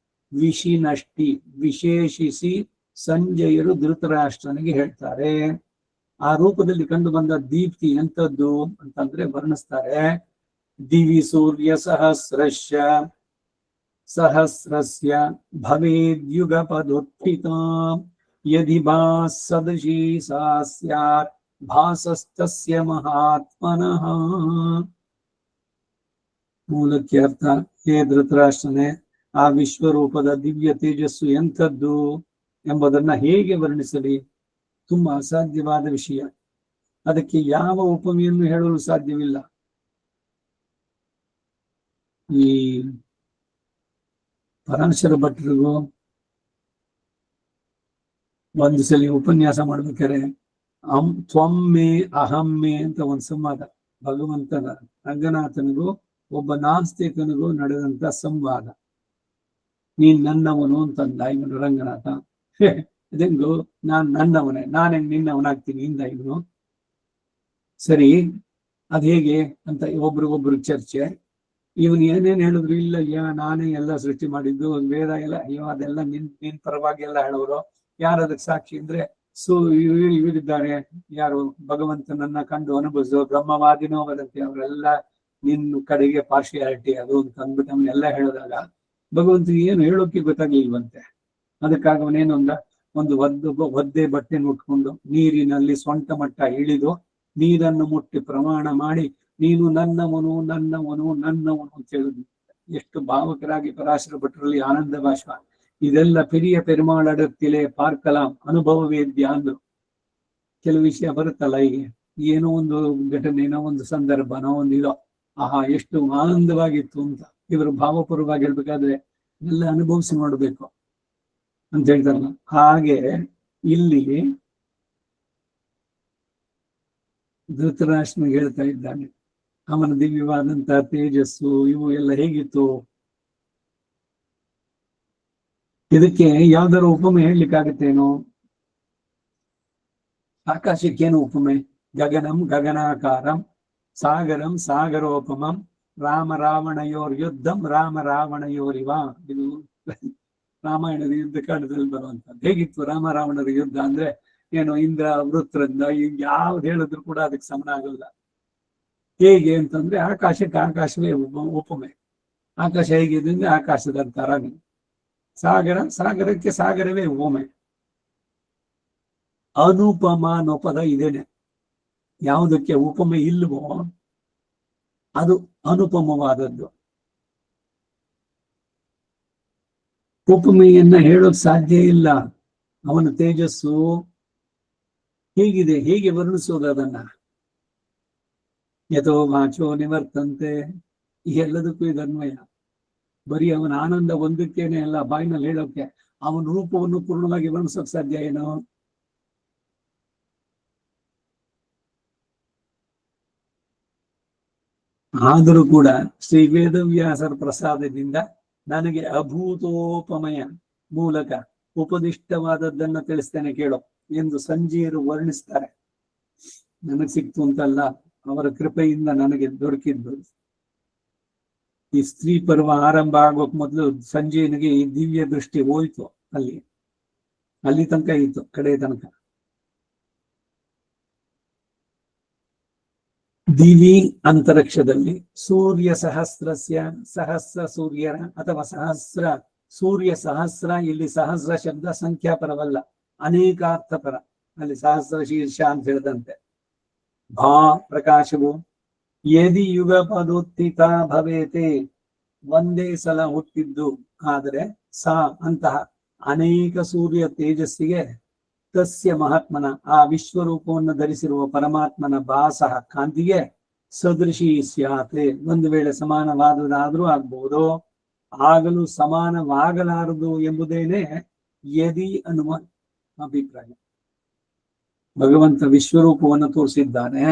ವಿಶಿನಷ್ಟಿ ವಿಶೇಷಿಸಿ ಸಂಜಯರು ಧೃತರಾಷ್ಟ್ರನಿಗೆ ಹೇಳ್ತಾರೆ. ಆ ರೂಪದಲ್ಲಿ ಕಂಡು ಬಂದ ದೀಪ್ತಿ ಎಂಥದ್ದು ಅಂತಂದ್ರೆ ವರ್ಣಿಸ್ತಾರೆ. ದಿವಿ ಸೂರ್ಯ ಸಹಸ್ರಸ್ಯ ಭವೇದ್ಯುಗ ಪದೋತ್ಥಿತ ಯದಿ ಭಾಸದಶಿ ಸಾ ಸ್ಯಾತ್ ಭಾಸಸ್ತಸ್ಯ ಮಹಾತ್ಮನಃ. ಮೂಲಕ್ಕೆ ಅರ್ಥ, ಹೇ ಧೃತರಾಷ್ಟ್ರನೇ, ಆ ವಿಶ್ವರೂಪದ ದಿವ್ಯ ತೇಜಸ್ಸು ಎಂಥದ್ದು ಎಂಬುದನ್ನ ಹೇಗೆ ವರ್ಣಿಸಲಿ? ತುಂಬಾ ಅಸಾಧ್ಯವಾದ ವಿಷಯ. ಅದಕ್ಕೆ ಯಾವ ಉಪಮೆಯನ್ನು ಹೇಳಲು ಸಾಧ್ಯವಿಲ್ಲ. ಈ ಪರಾಶರ ಭಟ್ರಿಗೂ ಒಂದು ಸಲ ಉಪನ್ಯಾಸ ಮಾಡ್ಬೇಕಾರೆ ತ್ವಮ್ಮೆ ಅಹಮ್ಮೆ ಅಂತ ಒಂದು ಸಂವಾದ, ಭಗವಂತನ ರಂಗನಾಥನಿಗೂ ಒಬ್ಬ ನಾಸ್ತಿಕನಿಗೂ ನಡೆದಂತ ಸಂವಾದ. ನೀನ್ ನನ್ನವನು ಅಂತಂದ ಇವನು ರಂಗನಾಥ. ಇದೆಂಗು ನಾನ್ ನನ್ನವನೇ, ನಾನೇ ನಿನ್ನವನಾಗ್ತೀನಿ ಇಂದ ಇವನು. ಸರಿ, ಅದ್ ಹೇಗೆ ಅಂತ ಒಬ್ರಿಗೊಬ್ರು ಚರ್ಚೆ. ಇವನ್ ಏನೇನ್ ಹೇಳಿದ್ರು, ಇಲ್ಲ ನಾನೇ ಎಲ್ಲ ಸೃಷ್ಟಿ ಮಾಡಿದ್ದು, ವೇದ ಎಲ್ಲ, ಅಯ್ಯೋ ಅದೆಲ್ಲ ನಿನ್ ಪರವಾಗಿ ಎಲ್ಲ ಹೇಳೋರು. ಯಾರದಕ್ಕೆ ಸಾಕ್ಷಿ ಅಂದ್ರೆ ಇವರಿದ್ದಾರೆ, ಯಾರು ಭಗವಂತನನ್ನ ಕಂಡು ಅನುಭವಿಸೋ ಬ್ರಹ್ಮವಾದಿನೋ ಅವರಂತೆ, ಅವರೆಲ್ಲ ನಿನ್ನ ಕಡೆಗೆ ಪಾರ್ಶಿಯಾಲಿಟಿ ಅದು ಅಂತ ಅಂದ್ಬಿಟ್ಟು ಅವನ್ನೆಲ್ಲ ಹೇಳಿದಾಗ ಭಗವಂತನಿಗೆ ಏನು ಹೇಳೋಕೆ ಗೊತ್ತಾಗ್ಲಿಲ್ವಂತೆ. ಅದಕ್ಕಾಗ ಒಂದು ಒದ್ದೆ ಬಟ್ಟೆ ಉಟ್ಕೊಂಡು ನೀರಿನಲ್ಲಿ ಸೊಂಟ ಮಟ್ಟ ಇಳಿದು ನೀರನ್ನು ಮುಟ್ಟಿ ಪ್ರಮಾಣ ಮಾಡಿ ನೀನು ನನ್ನವನು ನನ್ನವನು ನನ್ನವನು ಅಂತ ಹೇಳಿದ್ರು. ಎಷ್ಟು ಭಾವಕರಾಗಿ ಪರಾಶರ ಭಟ್ರಲ್ಲಿ ಆನಂದ ಭಾಷಣ. ಇದೆಲ್ಲ ಪೆರಿಯ ಪೆರುಮಾಳಡತ್ತಿಲೆ ಪಾರ್ಕಲಾಂ ಅನುಭವ ವೇದ್ಯ ಅಂದ್ರು. ಕೆಲವು ವಿಷಯ ಬರುತ್ತಲ್ಲ, ಹೀಗೆ ಏನೋ ಒಂದು ಘಟನೆನೋ ಒಂದು ಸಂದರ್ಭನೋ ಒಂದು ಇದೋ, ಆಹಾ ಎಷ್ಟು ಆನಂದವಾಗಿತ್ತು ಅಂತ ಇವರು ಭಾವಪೂರ್ವವಾಗಿ ಹೇಳ್ಬೇಕಾದ್ರೆ ಎಲ್ಲ ಅನುಭವಿಸಿ ನೋಡ್ಬೇಕು ಅಂತ ಹೇಳ್ತಾರಲ್ಲ. ಹಾಗೆ ಇಲ್ಲಿ ಧೃತರಾಷ್ಟ್ರನಿಗೆ ಹೇಳ್ತಾ ಇದ್ದಾನೆ, ಅವನ ದಿವ್ಯವಾದಂತಹ ತೇಜಸ್ಸು ಇವು ಎಲ್ಲ ಹೇಗಿತ್ತು. ಇದಕ್ಕೆ ಯಾವ್ದಾರು ಉಪಮೆ ಹೇಳಲಿಕ್ಕಾಗತ್ತೇನೋ? ಆಕಾಶಕ್ಕೇನು ಉಪಮೆ? ಗಗನಂ ಗಗನಾಕಾರಂ ಸಾಗರಂ ಸಾಗರೋಪಮಂ ರಾಮ ರಾವಣಯೋರ್ ಯುದ್ಧಂ ರಾಮ ರಾವಣಯೋರಿವ. ಇದು ರಾಮಾಯಣದ ಯುದ್ಧ ಕಾಂಡದಲ್ಲಿ ಬರುವಂತದ್ದು. ಹೇಗಿತ್ತು ರಾಮ ರಾವಣರ ಯುದ್ಧ ಅಂದ್ರೆ ಏನು, ಇಂದ್ರ ವೃತ್ರದಿಂದ ಯಾವ್ದು ಹೇಳಿದ್ರು ಕೂಡ ಅದಕ್ಕೆ ಸಮನ ಆಗಲ್ಲ. ಹೇಗೆ ಅಂತಂದ್ರೆ ಆಕಾಶಕ್ಕೆ ಆಕಾಶವೇ ಉಪಮೆ. ಆಕಾಶ ಹೇಗಿದೆ ಅಂದ್ರೆ ಆಕಾಶದ ತರ. ಸಾಗರಕ್ಕೆ ಸಾಗರವೇ ಉಪಮೆ. ಅನುಪಮ ಅನ್ನೋ ಪದ ಇದೇನೆ. ಯಾವುದಕ್ಕೆ ಉಪಮೆ ಇಲ್ವೋ ಅದು ಅನುಪಮವಾದದ್ದು. ಉಪಮೆಯನ್ನ ಹೇಳೋಕ್ ಸಾಧ್ಯ ಇಲ್ಲ. ಅವನ ತೇಜಸ್ಸು ಹೇಗಿದೆ, ಹೇಗೆ ವರ್ಣಿಸೋದು ಅದನ್ನ? ಯಥೋ ವಾಚೋ ನಿವರ್ತಂತೆ, ಈ ಎಲ್ಲದಕ್ಕೂ ಇದನ್ವಯ. ಬರೀ ಅವನ ಆನಂದ ಒಂದಕ್ಕೇನೆ ಅಲ್ಲ, ಬಾಯಿನಲ್ಲಿ ಹೇಳೋಕೆ. ಅವನ ರೂಪವನ್ನು ಪೂರ್ಣವಾಗಿ ವರ್ಣಿಸೋಕ್ ಸಾಧ್ಯ ಏನೋ? ಆದರೂ ಕೂಡ ಶ್ರೀ ವೇದವ್ಯಾಸರ ಪ್ರಸಾದದಿಂದ ನನಗೆ ಅಭೂತೋಪಮಯ ಮೂಲಕ ಉಪದಿಷ್ಟವಾದದ್ದನ್ನ ತಿಳಿಸ್ತೇನೆ ಕೇಳೋ. ಎಂದು ಸಂಜೀಯರು ವರ್ಣಿಸ್ತಾರೆ. ನನಗೆ ಸಿಕ್ತು ಅಂತಲ್ಲ, ಅವರ ಕೃಪೆಯಿಂದ ನನಗೆ ದೊರಕಿದ್ದು. ಈ ಸ್ತ್ರೀ ಪರ್ವ ಆರಂಭ ಆಗೋಕ್ ಮೊದಲು ಸಂಜೀಯನಿಗೆ ಈ ದಿವ್ಯ ದೃಷ್ಟಿ ಹೋಯ್ತು. ಅಲ್ಲಿ ತನಕ ಇತ್ತು, ಕಡೆ ತನಕ. ದಿವಿ ಅಂತರಿಕ್ಷದಲ್ಲಿ ಸೂರ್ಯ ಸಹಸ್ರ ಸೂರ್ಯರ ಅಥವಾ ಸಹಸ್ರ ಸೂರ್ಯ ಸಹಸ್ರ, ಇಲ್ಲಿ ಸಹಸ್ರ ಶಬ್ದ ಸಂಖ್ಯಾಪರವಲ್ಲ, ಅನೇಕಾರ್ಥಪರ. ಅಲ್ಲಿ ಸಹಸ್ರ ಶೀರ್ಷ ಅಂತ ಹೇಳಿದಂತೆ ಭಾ ಪ್ರಕಾಶವು ಯದಿ ಯುಗ ಪದೋತ್ಥಿತ ಭವೇತೆ, ಒಂದೇ ಸಲ ಹುಟ್ಟಿದ್ದು ಆದರೆ ಸಾ ಅಂತಹ ಅನೇಕ ಸೂರ್ಯ ತೇಜಸ್ಸಿಗೆ ತಸ್ಯ ಮಹಾತ್ಮನ ಆ ವಿಶ್ವರೂಪವನ್ನು ಧರಿಸಿರುವ ಪರಮಾತ್ಮನ ಭಾಸಃ ಕಾಂತಿಗೆ ಸದೃಶಿ ಸ್ಯಾತೆ, ಒಂದು ವೇಳೆ ಸಮಾನವಾದುದಾದ್ರೂ ಆಗ್ಬಹುದು, ಆಗಲು ಸಮಾನವಾಗಲಾರದು ಎಂಬುದೇನೆ ಯದಿ ಅನ್ನುವ ಅಭಿಪ್ರಾಯ. ಭಗವಂತ ವಿಶ್ವರೂಪವನ್ನು ತೋರಿಸಿದ್ದಾನೆ.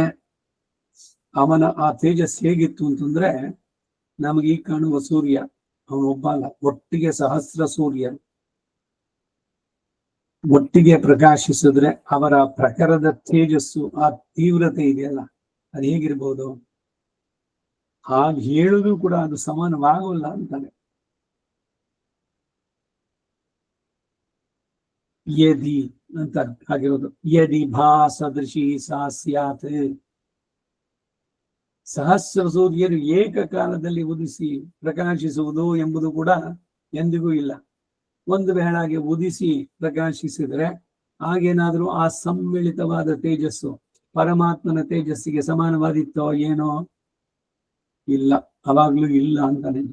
ಅವನ ಆ ತೇಜಸ್ ಹೇಗಿತ್ತು ಅಂತಂದ್ರೆ, ನಮಗೆ ಈ ಕಾಣುವ ಸೂರ್ಯ ಅವನೊಬ್ಬ ಅಲ್ಲ, ಒಟ್ಟಿಗೆ ಸಹಸ್ರ ಸೂರ್ಯರು ಒಟ್ಟಿಗೆ ಪ್ರಕಾಶಿಸಿದ್ರೆ ಅವರ ಪ್ರಖರದ ತೇಜಸ್ಸು, ಆ ತೀವ್ರತೆ ಇದೆಯಲ್ಲ, ಅದು ಹೇಗಿರ್ಬೋದು? ಹಾಗೆ ಹೇಳುದು ಕೂಡ ಅದು ಸಮಾನವಾಗಲ್ಲ ಅಂತಾನೆ. ಯದಿ ಅಂತ ಆಗಿರೋದು. ಯದಿ ಭಾ ಸದೃಶಿ ಸಾ ಸ್ಯಾತ್. ಸಹಸ್ರ ಸೂರ್ಯರು ಏಕಕಾಲದಲ್ಲಿ ಉದಿಸಿ ಪ್ರಕಾಶಿಸುವುದು ಎಂಬುದು ಕೂಡ ಎಂದಿಗೂ ಇಲ್ಲ. ಒಂದು ವೇಳೆ ಹಾಗೆ ಉದಿಸಿ ಪ್ರಕಾಶಿಸಿದ್ರೆ ಹಾಗೇನಾದ್ರೂ ಆ ಸಮ್ಮಿಳಿತವಾದ ತೇಜಸ್ಸು ಪರಮಾತ್ಮನ ತೇಜಸ್ಸಿಗೆ ಸಮಾನವಾದಿತ್ತೋ ಏನೋ? ಇಲ್ಲ, ಅವಾಗ್ಲೂ ಇಲ್ಲ ಅಂತಾನೆ.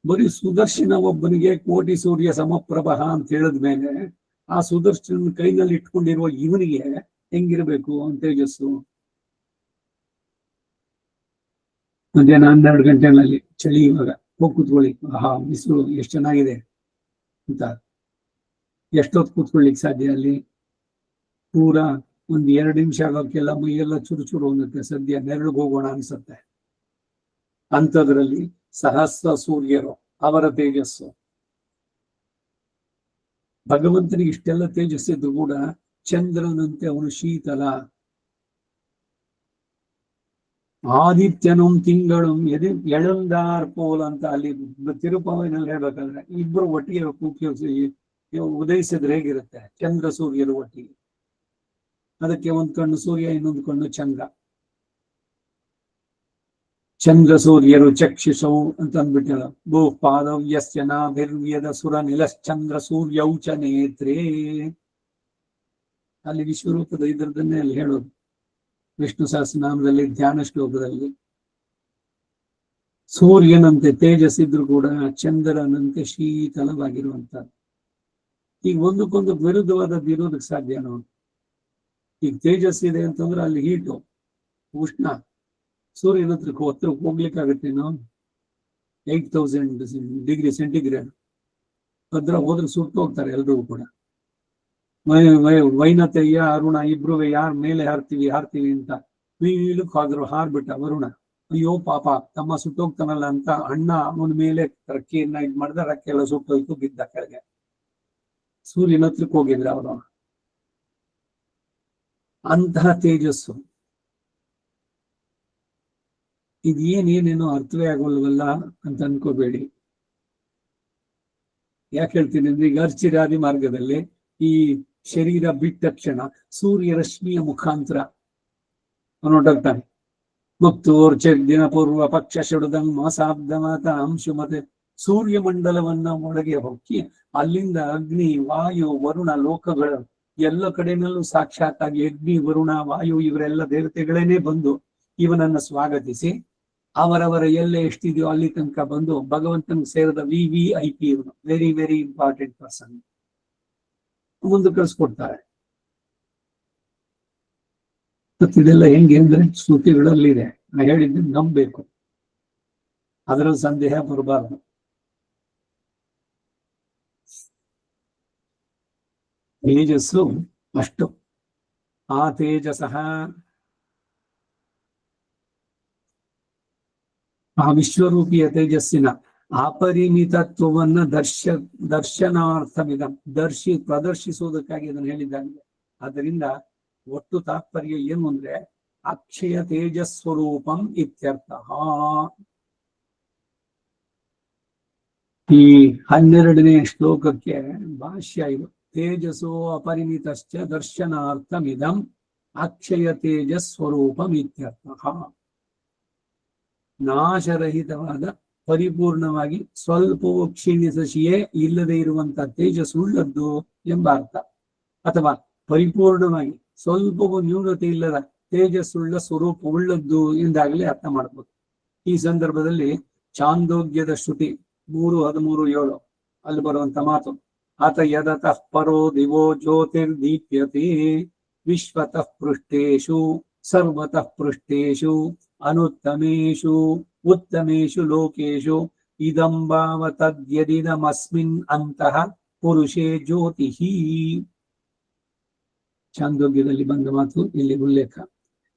ಬರೀ ಸುದರ್ಶನ ಒಬ್ಬನಿಗೆ ಕೋಟಿ ಸೂರ್ಯ ಸಮಪ್ರಭ ಅಂತ ಹೇಳಿದ್ಮೇಲೆ ಆ ಸುದರ್ಶನ ಕೈನಲ್ಲಿ ಇಟ್ಕೊಂಡಿರುವ ಇವನಿಗೆ ಹೆಂಗಿರ್ಬೇಕು ಅಂತ ತೇಜಸ್ಸು? ಮಧ್ಯಾಹ್ನ 12 ಗಂಟೆನಲ್ಲಿ ಚಳಿ, ಇವಾಗ ಹೋಗಿ ಕೂತ್ಕೊಳ್ಳಿ, ಆಹಾ ಬಿಸಿಲು ಎಷ್ಟು ಚೆನ್ನಾಗಿದೆ ಅಂತ ಎಷ್ಟೊತ್ತು ಕೂತ್ಕೊಳ್ಳಿಕ್ ಸಾಧ್ಯ? ಅಲ್ಲಿ ಪೂರಾ ಒಂದ್ 2 ನಿಮಿಷ ಆಗೋಕ್ಕೆಲ್ಲ ಮೈಯೆಲ್ಲ ಚುರು ಚುರು ಅನ್ನತ್ತೆ, ಸದ್ಯ ನೆರಳಿಗೆ ಹೋಗೋಣ ಅನ್ಸತ್ತೆ. ಅಂಥದ್ರಲ್ಲಿ ಸಹಸ್ರ ಸೂರ್ಯರು, ಅವರ ತೇಜಸ್ಸು. ಭಗವಂತನಿಗೆ ಇಷ್ಟೆಲ್ಲ ತೇಜಸ್ಸಿದ್ರು ಕೂಡ ಚಂದ್ರನಂತೆ ಅವನು ಶೀತಲ. ಆದಿತ್ಯನು ತಿಂಗಳು ಎಳಂದಾರ್ ಪೋಲ್ ಅಂತ ಅಲ್ಲಿ ತಿರುಪತಿನಲ್ಲಿ ಹೇಳ್ಬೇಕಾದ್ರೆ ಇಬ್ರು ಒಟ್ಟಿಗೆ ಉದಯಿಸಿದ್ರೆ ಹೇಗಿರುತ್ತೆ? ಚಂದ್ರ ಸೂರ್ಯರು ಒಟ್ಟಿಗೆ. ಅದಕ್ಕೆ ಒಂದ್ ಕಣ್ಣು ಸೂರ್ಯ, ಇನ್ನೊಂದು ಕಣ್ಣು ಚಂದ್ರ. ಚಂದ್ರ ಸೂರ್ಯರು ಚಕ್ಷುಷವು ಅಂತ ಅಂದ್ಬಿಟ್ಟಲ್ಲ. ಭೂ ಪಾದವ್ಯಸ್ಯ ನಾಭಿರ್ವ್ಯದ ಸುರ ನಿಲಶ್ಚಂದ್ರ ಸೂರ್ಯೌಚ ನೇತ್ರೇ. ಅಲ್ಲಿ ವಿಶ್ವರೂಪದ ಇದ್ರದನ್ನೇ ಅಲ್ಲಿ ಹೇಳೋದು ವಿಷ್ಣು ಸಹಸ್ರನಾಮದಲ್ಲಿ ಧ್ಯಾನ ಶ್ಲೋಕದಲ್ಲಿ. ಸೂರ್ಯನಂತೆ ತೇಜಸ್ಸಿದ್ರು ಕೂಡ ಚಂದ್ರನಂತೆ ಶೀತಲವಾಗಿರುವಂತದ್ದು. ಈಗ ಒಂದಕ್ಕೊಂದು ವಿರುದ್ಧವಾದದ್ದು ಇರೋದಕ್ಕೆ ಸಾಧ್ಯನೋ? ಈಗ ತೇಜಸ್ಸಿದೆ ಅಂತಂದ್ರೆ ಅಲ್ಲಿ ಹೀಟು, ಉಷ್ಣ. ಸೂರ್ಯನ ಹತ್ರಕ್ಕೆ ಹೋಗ್ಲಿಕ್ಕಾಗತ್ತೇನೋ? 8000 ಡಿಗ್ರಿ ಸೆಂಟಿಗ್ರೇಡ್. ಅದ್ರ ಹೋದ್ರೆ ಸುಟ್ಟು ಹೋಗ್ತಾರೆ ಎಲ್ರಿಗೂ ಕೂಡ. ವೈನತೆಯ ಅರುಣ ಇಬ್ರು ಯಾರ ಮೇಲೆ ಹಾರ್ತೀವಿ ಅಂತ ವೀಲಕ್ ಹೋದ್ರು, ಹಾರ್ಬಿಟ್ಟ ವರುಣ. ಅಯ್ಯೋ ಪಾಪ ತಮ್ಮ ಸುಟ್ಟೋಗ್ತಾನಲ್ಲ ಅಂತ ಅಣ್ಣ ಅವನ ಮೇಲೆ ರಕ್ಕೆಯನ್ನ ಇದ್ ಮಾಡ್ದ, ರಕ್ಕೆ ಎಲ್ಲ ಸುಟ್ಟೋಯ್ತು, ಬಿದ್ದ ಕೆಳಗೆ. ಸೂರ್ಯನ ಹತ್ರಕ್ಕೆ ಹೋಗಿದ್ರ ಅವರು. ಅಂತಹ ತೇಜಸ್ಸು. ಇದೇನೇನೇನೋ ಅರ್ಥವೇ ಆಗೋಲ್ವಲ್ಲ ಅಂತ ಅನ್ಕೋಬೇಡಿ. ಯಾಕೆ ಹೇಳ್ತೀನಿ ಅಂದ್ರೆ, ಈಗ ಅರ್ಚಿರಾದಿ ಮಾರ್ಗದಲ್ಲಿ ಈ ಶರೀರ ಬಿಟ್ಟ ತಕ್ಷಣ ಸೂರ್ಯ ರಶ್ಮಿಯ ಮುಖಾಂತರ ಹೊರಟೋಗ್ತಾನೆ. ದಿನ ಪೂರ್ವ ಪಕ್ಷ ಶುಡದಂಗ್ ಮಾಸಾಬ್ದ ಮಾತ ಅಂಶು ಮತ್ತೆ ಸೂರ್ಯ ಮಂಡಲವನ್ನ ಒಳಗೆ ಹೊಕ್ಕಿ ಅಲ್ಲಿಂದ ಅಗ್ನಿ, ವಾಯು, ವರುಣ ಲೋಕಗಳು ಎಲ್ಲ ಕಡೆನಲ್ಲೂ ಸಾಕ್ಷಾತ್ತಾಗಿ ಅಗ್ನಿ, ವರುಣ, ವಾಯು ಇವರೆಲ್ಲ ದೇವತೆಗಳೇನೆ ಬಂದು ಇವನನ್ನ ಸ್ವಾಗತಿಸಿ ಅವರವರ ಎಲ್ಲೇ ಎಷ್ಟಿದೆಯೋ ಅಲ್ಲಿ ತನಕ ಬಂದು ಭಗವಂತನ ಸೇರಿದ VVIP ಇವನು, ವೆರಿ ವೆರಿ ಇಂಪಾರ್ಟೆಂಟ್ ಪರ್ಸನ್, ಮುಂದೆ ಕಳಿಸ್ಕೊಡ್ತಾರೆ. ಇದೆಲ್ಲ ಹೆಂಗೆ ಅಂದ್ರೆ ಶ್ರುತಿಗಳಲ್ಲಿದೆ. ನಾ ಹೇಳಿದ್ದು ನಂಬಬೇಕು, ಅದರಲ್ಲಿ ಸಂದೇಹ ಬರಬಾರದು. ತೇಜಸ್ಸು ಅಷ್ಟು. ಆ ತೇಜಸಃ, ಆ ವಿಶ್ವರೂಪಿಯ ತೇಜಸ್ಸಿನ ಅಪರಿಮಿತತ್ವವನ್ನ ದರ್ಶನಾರ್ಥವಿದ ಪ್ರದರ್ಶಿಸುವುದಕ್ಕಾಗಿ ಅದನ್ನು ಹೇಳಿದ್ದಾನೆ. ಅದರಿಂದ ಒಟ್ಟು ತಾತ್ಪರ್ಯ ಏನು ಅಂದ್ರೆ ಅಕ್ಷಯ ತೇಜಸ್ವರೂಪಂ ಇತ್ಯರ್ಥ. ಈ 12ನೇ ಶ್ಲೋಕಕ್ಕೆ ಭಾಷ್ಯ ಇದು. ತೇಜಸೋ ಅಪರಿಮಿತಶ್ಚ ದರ್ಶನಾರ್ಥಮಿದಂ ಅಕ್ಷಯ ತೇಜಸ್ವರೂಪಂ ಇತ್ಯರ್ಥ. ನಾಶರಹಿತವಾದ ಪರಿಪೂರ್ಣವಾಗಿ ಸ್ವಲ್ಪವೂ ಕ್ಷೀಣಿಸಿಯೇ ಇಲ್ಲದೆ ಇರುವಂತಹ ತೇಜಸ್ಸುಳ್ಳದ್ದು ಎಂಬ ಅರ್ಥ, ಅಥವಾ ಪರಿಪೂರ್ಣವಾಗಿ ಸ್ವಲ್ಪವೂ ನ್ಯೂನತೆ ಇಲ್ಲದ ತೇಜಸ್ಸುಳ್ಳ ಸ್ವರೂಪವುಳ್ಳದ್ದು ಎಂದಾಗಲೇ ಅರ್ಥ ಮಾಡಬಹುದು. ಈ ಸಂದರ್ಭದಲ್ಲಿ ಚಾಂದೋಗ್ಯದ ಶ್ರುತಿ 3:13-7 ಅಲ್ಲಿ ಬರುವಂತ ಮಾತು, ಅತ ಯದತಃ ಪರೋ ದಿವೋ ಜ್ಯೋತಿರ್ದೀಪ್ಯತೆ ವಿಶ್ವತಃ ಪೃಷ್ಠೇಶು ಸರ್ವತಃ ಪೃಷ್ಠೇಶು ಅನುತ್ತಮೇಶು ಉತ್ತಮೇಶು ಲೋಕೇಶು ಇದಂ ಭಾವತದ್ಯದಿದಮಸ್ಮಿನ್ ಅಂತಃ ಪುರುಷೇ ಜ್ಯೋತಿ. ಚಾಂದೋಗ್ಯದಲ್ಲಿ ಬಂದ ಮಾತು ಇಲ್ಲಿ ಉಲ್ಲೇಖ.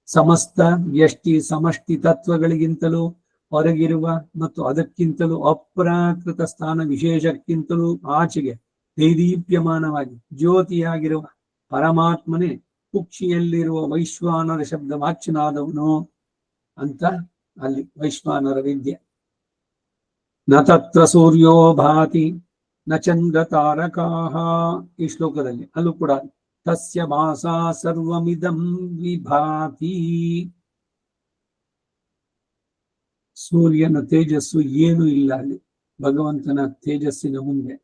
ಸಮಸ್ತ ವ್ಯಷ್ಟಿ ಸಮಷ್ಟಿ ತತ್ವಗಳಿಗಿಂತಲೂ ಹೊರಗಿರುವ ಮತ್ತು ಅದಕ್ಕಿಂತಲೂ ಅಪ್ರಾಕೃತ ಸ್ಥಾನ ವಿಶೇಷಕ್ಕಿಂತಲೂ ಆಚೆಗೆ ದೈದೀಪ್ಯಮಾನವಾಗಿ ಜ್ಯೋತಿಯಾಗಿರುವ ಪರಮಾತ್ಮನೇ ಕುಕ್ಷಿಯಲ್ಲಿರುವ ವೈಶ್ವಾನರ ಶಬ್ದ ವಾಚ್ಯನಾದವನು ಅಂತ ಅಲ್ಲಿ ವೈಶ್ವಾನರ ವಿದ್ಯೆ. ನ ತತ್ರ ಸೂರ್ಯೋ ಭಾತಿ ನ ಚಂದ್ರ ತಾರಕಾಹ ಈ ಶ್ಲೋಕದಲ್ಲಿ ಅಲ್ಲೂ ಕೂಡ ತಸ್ಯ ಭಾಸಾ ಸರ್ವಮಿದಂ ವಿಭಾತಿ. ಸೂರ್ಯನ ತೇಜಸ್ಸು ಏನೂ ಇಲ್ಲ ಅಲ್ಲಿ ಭಗವಂತನ ತೇಜಸ್ಸಿನ ಮುಂದೆ.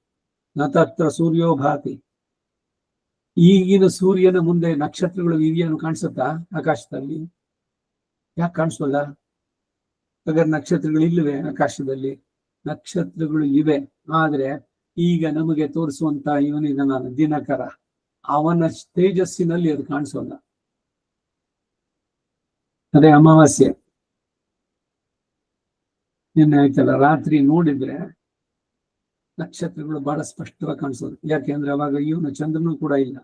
ನ ತತ್ರ ಸೂರ್ಯೋ ಭಾತಿ. ಈಗಿನ ಸೂರ್ಯನ ಮುಂದೆ ನಕ್ಷತ್ರಗಳು ಇವೆಯನ್ನು ಕಾಣಿಸುತ್ತಾ ಆಕಾಶದಲ್ಲಿ? ಯಾಕೆ ಕಾಣಿಸೋಲ್ಲ? ಹಾಗಾದ್ರೆ ನಕ್ಷತ್ರಗಳು ಇಲ್ಲವೇ ಆಕಾಶದಲ್ಲಿ? ನಕ್ಷತ್ರಗಳು ಇವೆ, ಆದ್ರೆ ಈಗ ನಮಗೆ ತೋರಿಸುವಂತ ಇವನಿದನಲ್ಲ ದಿನಕರ, ಅವನ ತೇಜಸ್ಸಿನಲ್ಲಿ ಅದು ಕಾಣಿಸೋಲ್ಲ. ಅದೇ ಅಮಾವಾಸ್ಯೆ ನಿನ್ನೆ ಆಯ್ತಲ್ಲ, ರಾತ್ರಿ ನೋಡಿದ್ರೆ ನಕ್ಷತ್ರಗಳು ಬಹಳ ಸ್ಪಷ್ಟವಾಗಿ ಕಾಣಿಸೋದು. ಯಾಕೆಂದ್ರೆ ಅವಾಗ ಇವನು ಚಂದ್ರನು ಕೂಡ ಇಲ್ಲ.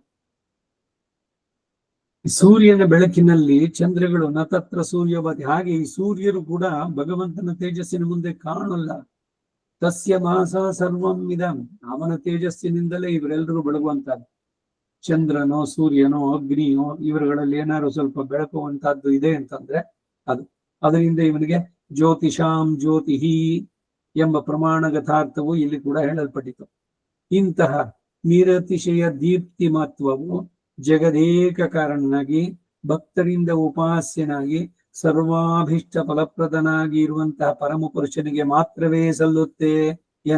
ಸೂರ್ಯನ ಬೆಳಕಿನಲ್ಲಿ ಚಂದ್ರಗಳು ನತತ್ರ ಸೂರ್ಯೋಭಾತಿ. ಹಾಗೆ ಈ ಸೂರ್ಯರು ಕೂಡ ಭಗವಂತನ ತೇಜಸ್ಸಿನ ಮುಂದೆ ಕಾಣಲ್ಲ. ತಸ್ಯ ಮಾಸ ಸರ್ವಂ ಇದಂ. ಅವನ ತೇಜಸ್ಸಿನಿಂದಲೇ ಇವರೆಲ್ಲರೂ ಬೆಳಗುವಂತಹದ್ದು. ಚಂದ್ರನೋ ಸೂರ್ಯನೋ ಅಗ್ನಿಯೋ ಇವರುಗಳಲ್ಲಿ ಏನಾದ್ರು ಸ್ವಲ್ಪ ಬೆಳಕುವಂತಹದ್ದು ಇದೆ ಅಂತಂದ್ರೆ ಅದು. ಅದರಿಂದ ಇವನಿಗೆ ಜ್ಯೋತಿಷಾಂ ಜ್ಯೋತಿಹಿ ಎಂಬ ಪ್ರಮಾಣಗತಾರ್ಥವು ಇಲ್ಲಿ ಕೂಡ ಹೇಳಲ್ಪಟ್ಟಿತು. ಇಂತಹ ನಿರತಿಶಯ ದೀಪ್ತಿ ಮಹತ್ವವು ಜಗದೇಕ ಕಾರಣನಾಗಿ ಭಕ್ತರಿಂದ ಉಪಾಸ್ಯನಾಗಿ ಸರ್ವಾಭಿಷ್ಟ ಫಲಪ್ರದನಾಗಿ ಇರುವಂತಹ ಪರಮ ಪುರುಷನಿಗೆ ಮಾತ್ರವೇ ಸಲ್ಲುತ್ತೆ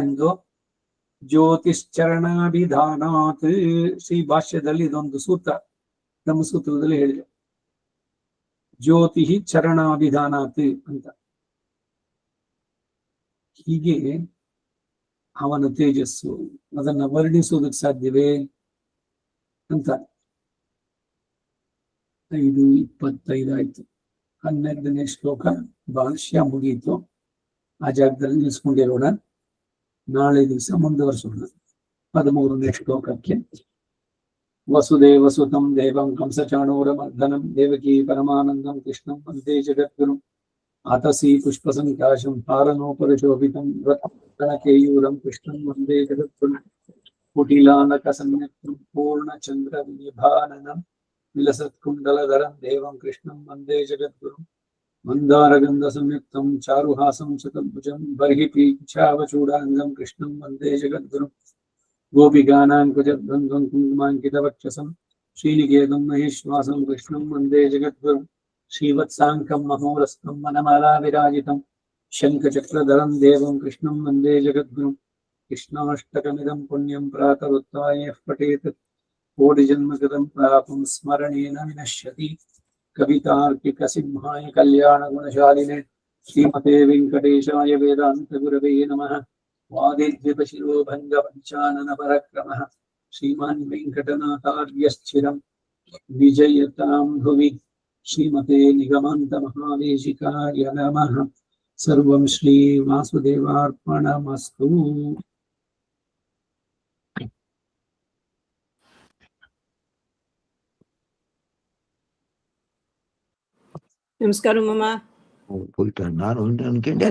ಎಂದು ಜ್ಯೋತಿಶ್ಚರಣಾಭಿಧಾನಾತ್ ಶ್ರೀ ಭಾಷ್ಯದಲ್ಲಿ ಇದೊಂದು ಸೂತ್ರ ನಮ್ಮ ಸೂತ್ರದಲ್ಲಿ ಹೇಳಿದೆ. ಜ್ಯೋತಿ ಚರಣಾಭಿಧಾನಾತ್ ಅಂತ. ಹೀಗೆ ಅವನ ತೇಜಸ್ಸು ಅದನ್ನ ವರ್ಣಿಸುವುದಕ್ಕೆ ಸಾಧ್ಯವೇ ಅಂತ. 5:25 ಆಯ್ತು. 12ನೇ ಶ್ಲೋಕ ಭಾಷ್ಯ ಮುಗಿಯಿತು. ಆ ಜಾಗದಲ್ಲಿ ನಿಲ್ಸ್ಕೊಂಡಿರೋಣ. ನಾಳೆ ದಿವಸ ಮುಂದುವರಿಸೋಣ 13ನೇ ಶ್ಲೋಕಕ್ಕೆ. ವಸುದೇವ ಸುತಂ ದೇವಂ ಕಂಸಚಾಣೂರಮರ್ದನಂ ದೇವಕೀ ಪರಮಾನಂದಂ ಕೃಷ್ಣಂ ವಂದೇ ಜಗದ್ಗುರುಂ ಆತಸಿ ಪುಷ್ಪಸಂಕಾಶಂ ಹಾರನೋಪರಿಶೋಭಿತಂ ರತ್ನಕೇಯೂರಂ ಕೃಷ್ಣಂ ವಂದೇ ಜಗದ್ಗುರುಂ ಕುಟಿಲಾನಕ ಸಂಯುಕ್ತಂ ಪೂರ್ಣಚಂದ್ರ ವಿನಿಭಾನನಂ ವಿಲಸತ್ಕುಂಡಲಧರಂ ದೇವಂ ಕೃಷ್ಣಂ ವಂದೇ ಜಗದ್ಗುರುಂ ಮಂದಾರಗಂಧ ಸಂಯುಕ್ತಂ ಚಾರುಹಾಸಂ ಚತುರ್ಭುಜಂ ಬರ್ಹಿ ಪೀಚ್ಛಾವಚೂಡಾಂಗಂ ಕೃಷ್ಣಂ ವಂದೇ ಜಗದ್ಗುರುಂ ಗೋಪಿಗಾನಾಂಕುಜದ್ವಂದ್ವಂ ಕುಂಕುಮಾಂಕಿತವಕ್ಷಸಂ ಶ್ರೀನಿಕೇತಂ ಮಹೇಶ್ವಾಸಂ ಕೃಷ್ಣಂ ವಂದೇ ಜಗದ್ಗುರುಂ ಶ್ರೀವತ್ಸಾಂಕಂ ಮಹೋರಸ್ಕಂ ವನಮಾಲಾ ವಿರಾಜಿತಂ ಶಂಖಚಕ್ರಧರಂ ದೇವಂ ಕೃಷ್ಣಂ ವಂದೇ ಜಗದ್ಗುರುಂ ಕೃಷ್ಣಾಷ್ಟಕಮಿದಂ ಪುಣ್ಯಂ ಪ್ರಾತರುತ್ಥಾಯ ಪಠೇತ್ ಕೋಟಿಜನ್ಮಕೃತಂ ಪಾಪಂ ಸ್ಮರಣೇನ ವಿನಶ್ಯತಿ. ಕವಿತಾರ್ಕಿಕ ಸಿಂಹಾಯ ಕಲ್ಯಾಣ ಗುಣಶಾಲಿನೇ ಶ್ರೀಮತೆ ವೆಂಕಟೇಶಾಯ ವೇದಾಂತ ಗುರವೇ ನಮಃ. ವಾದಿದ್ವಿಪಶಿರೋಭಂಗ ಪಂಚಾನನ ಪರಕ್ರಮಃ ಶ್ರೀಮಾನ್ ವೆಂಕಟನಾಥಾರ್ಯಶ್ಚಿರಂ ವಿಜಯತಾಂ ಭುವಿ. ಶ್ರೀಮತೆ ನಿಗಮಾಂತ ಮಹಾದೇಶಿಕಾಯ ನಮಃ. ಸರ್ವಂ ಶ್ರೀ ವಾಸುದೇವಾರ್ಪಣಮಸ್ತು. ನಮಸ್ಕಾರ ಮಾಮ. ಹೋಯ್ತು. ನಾನು ಅನ್ಕೊಂಡೆ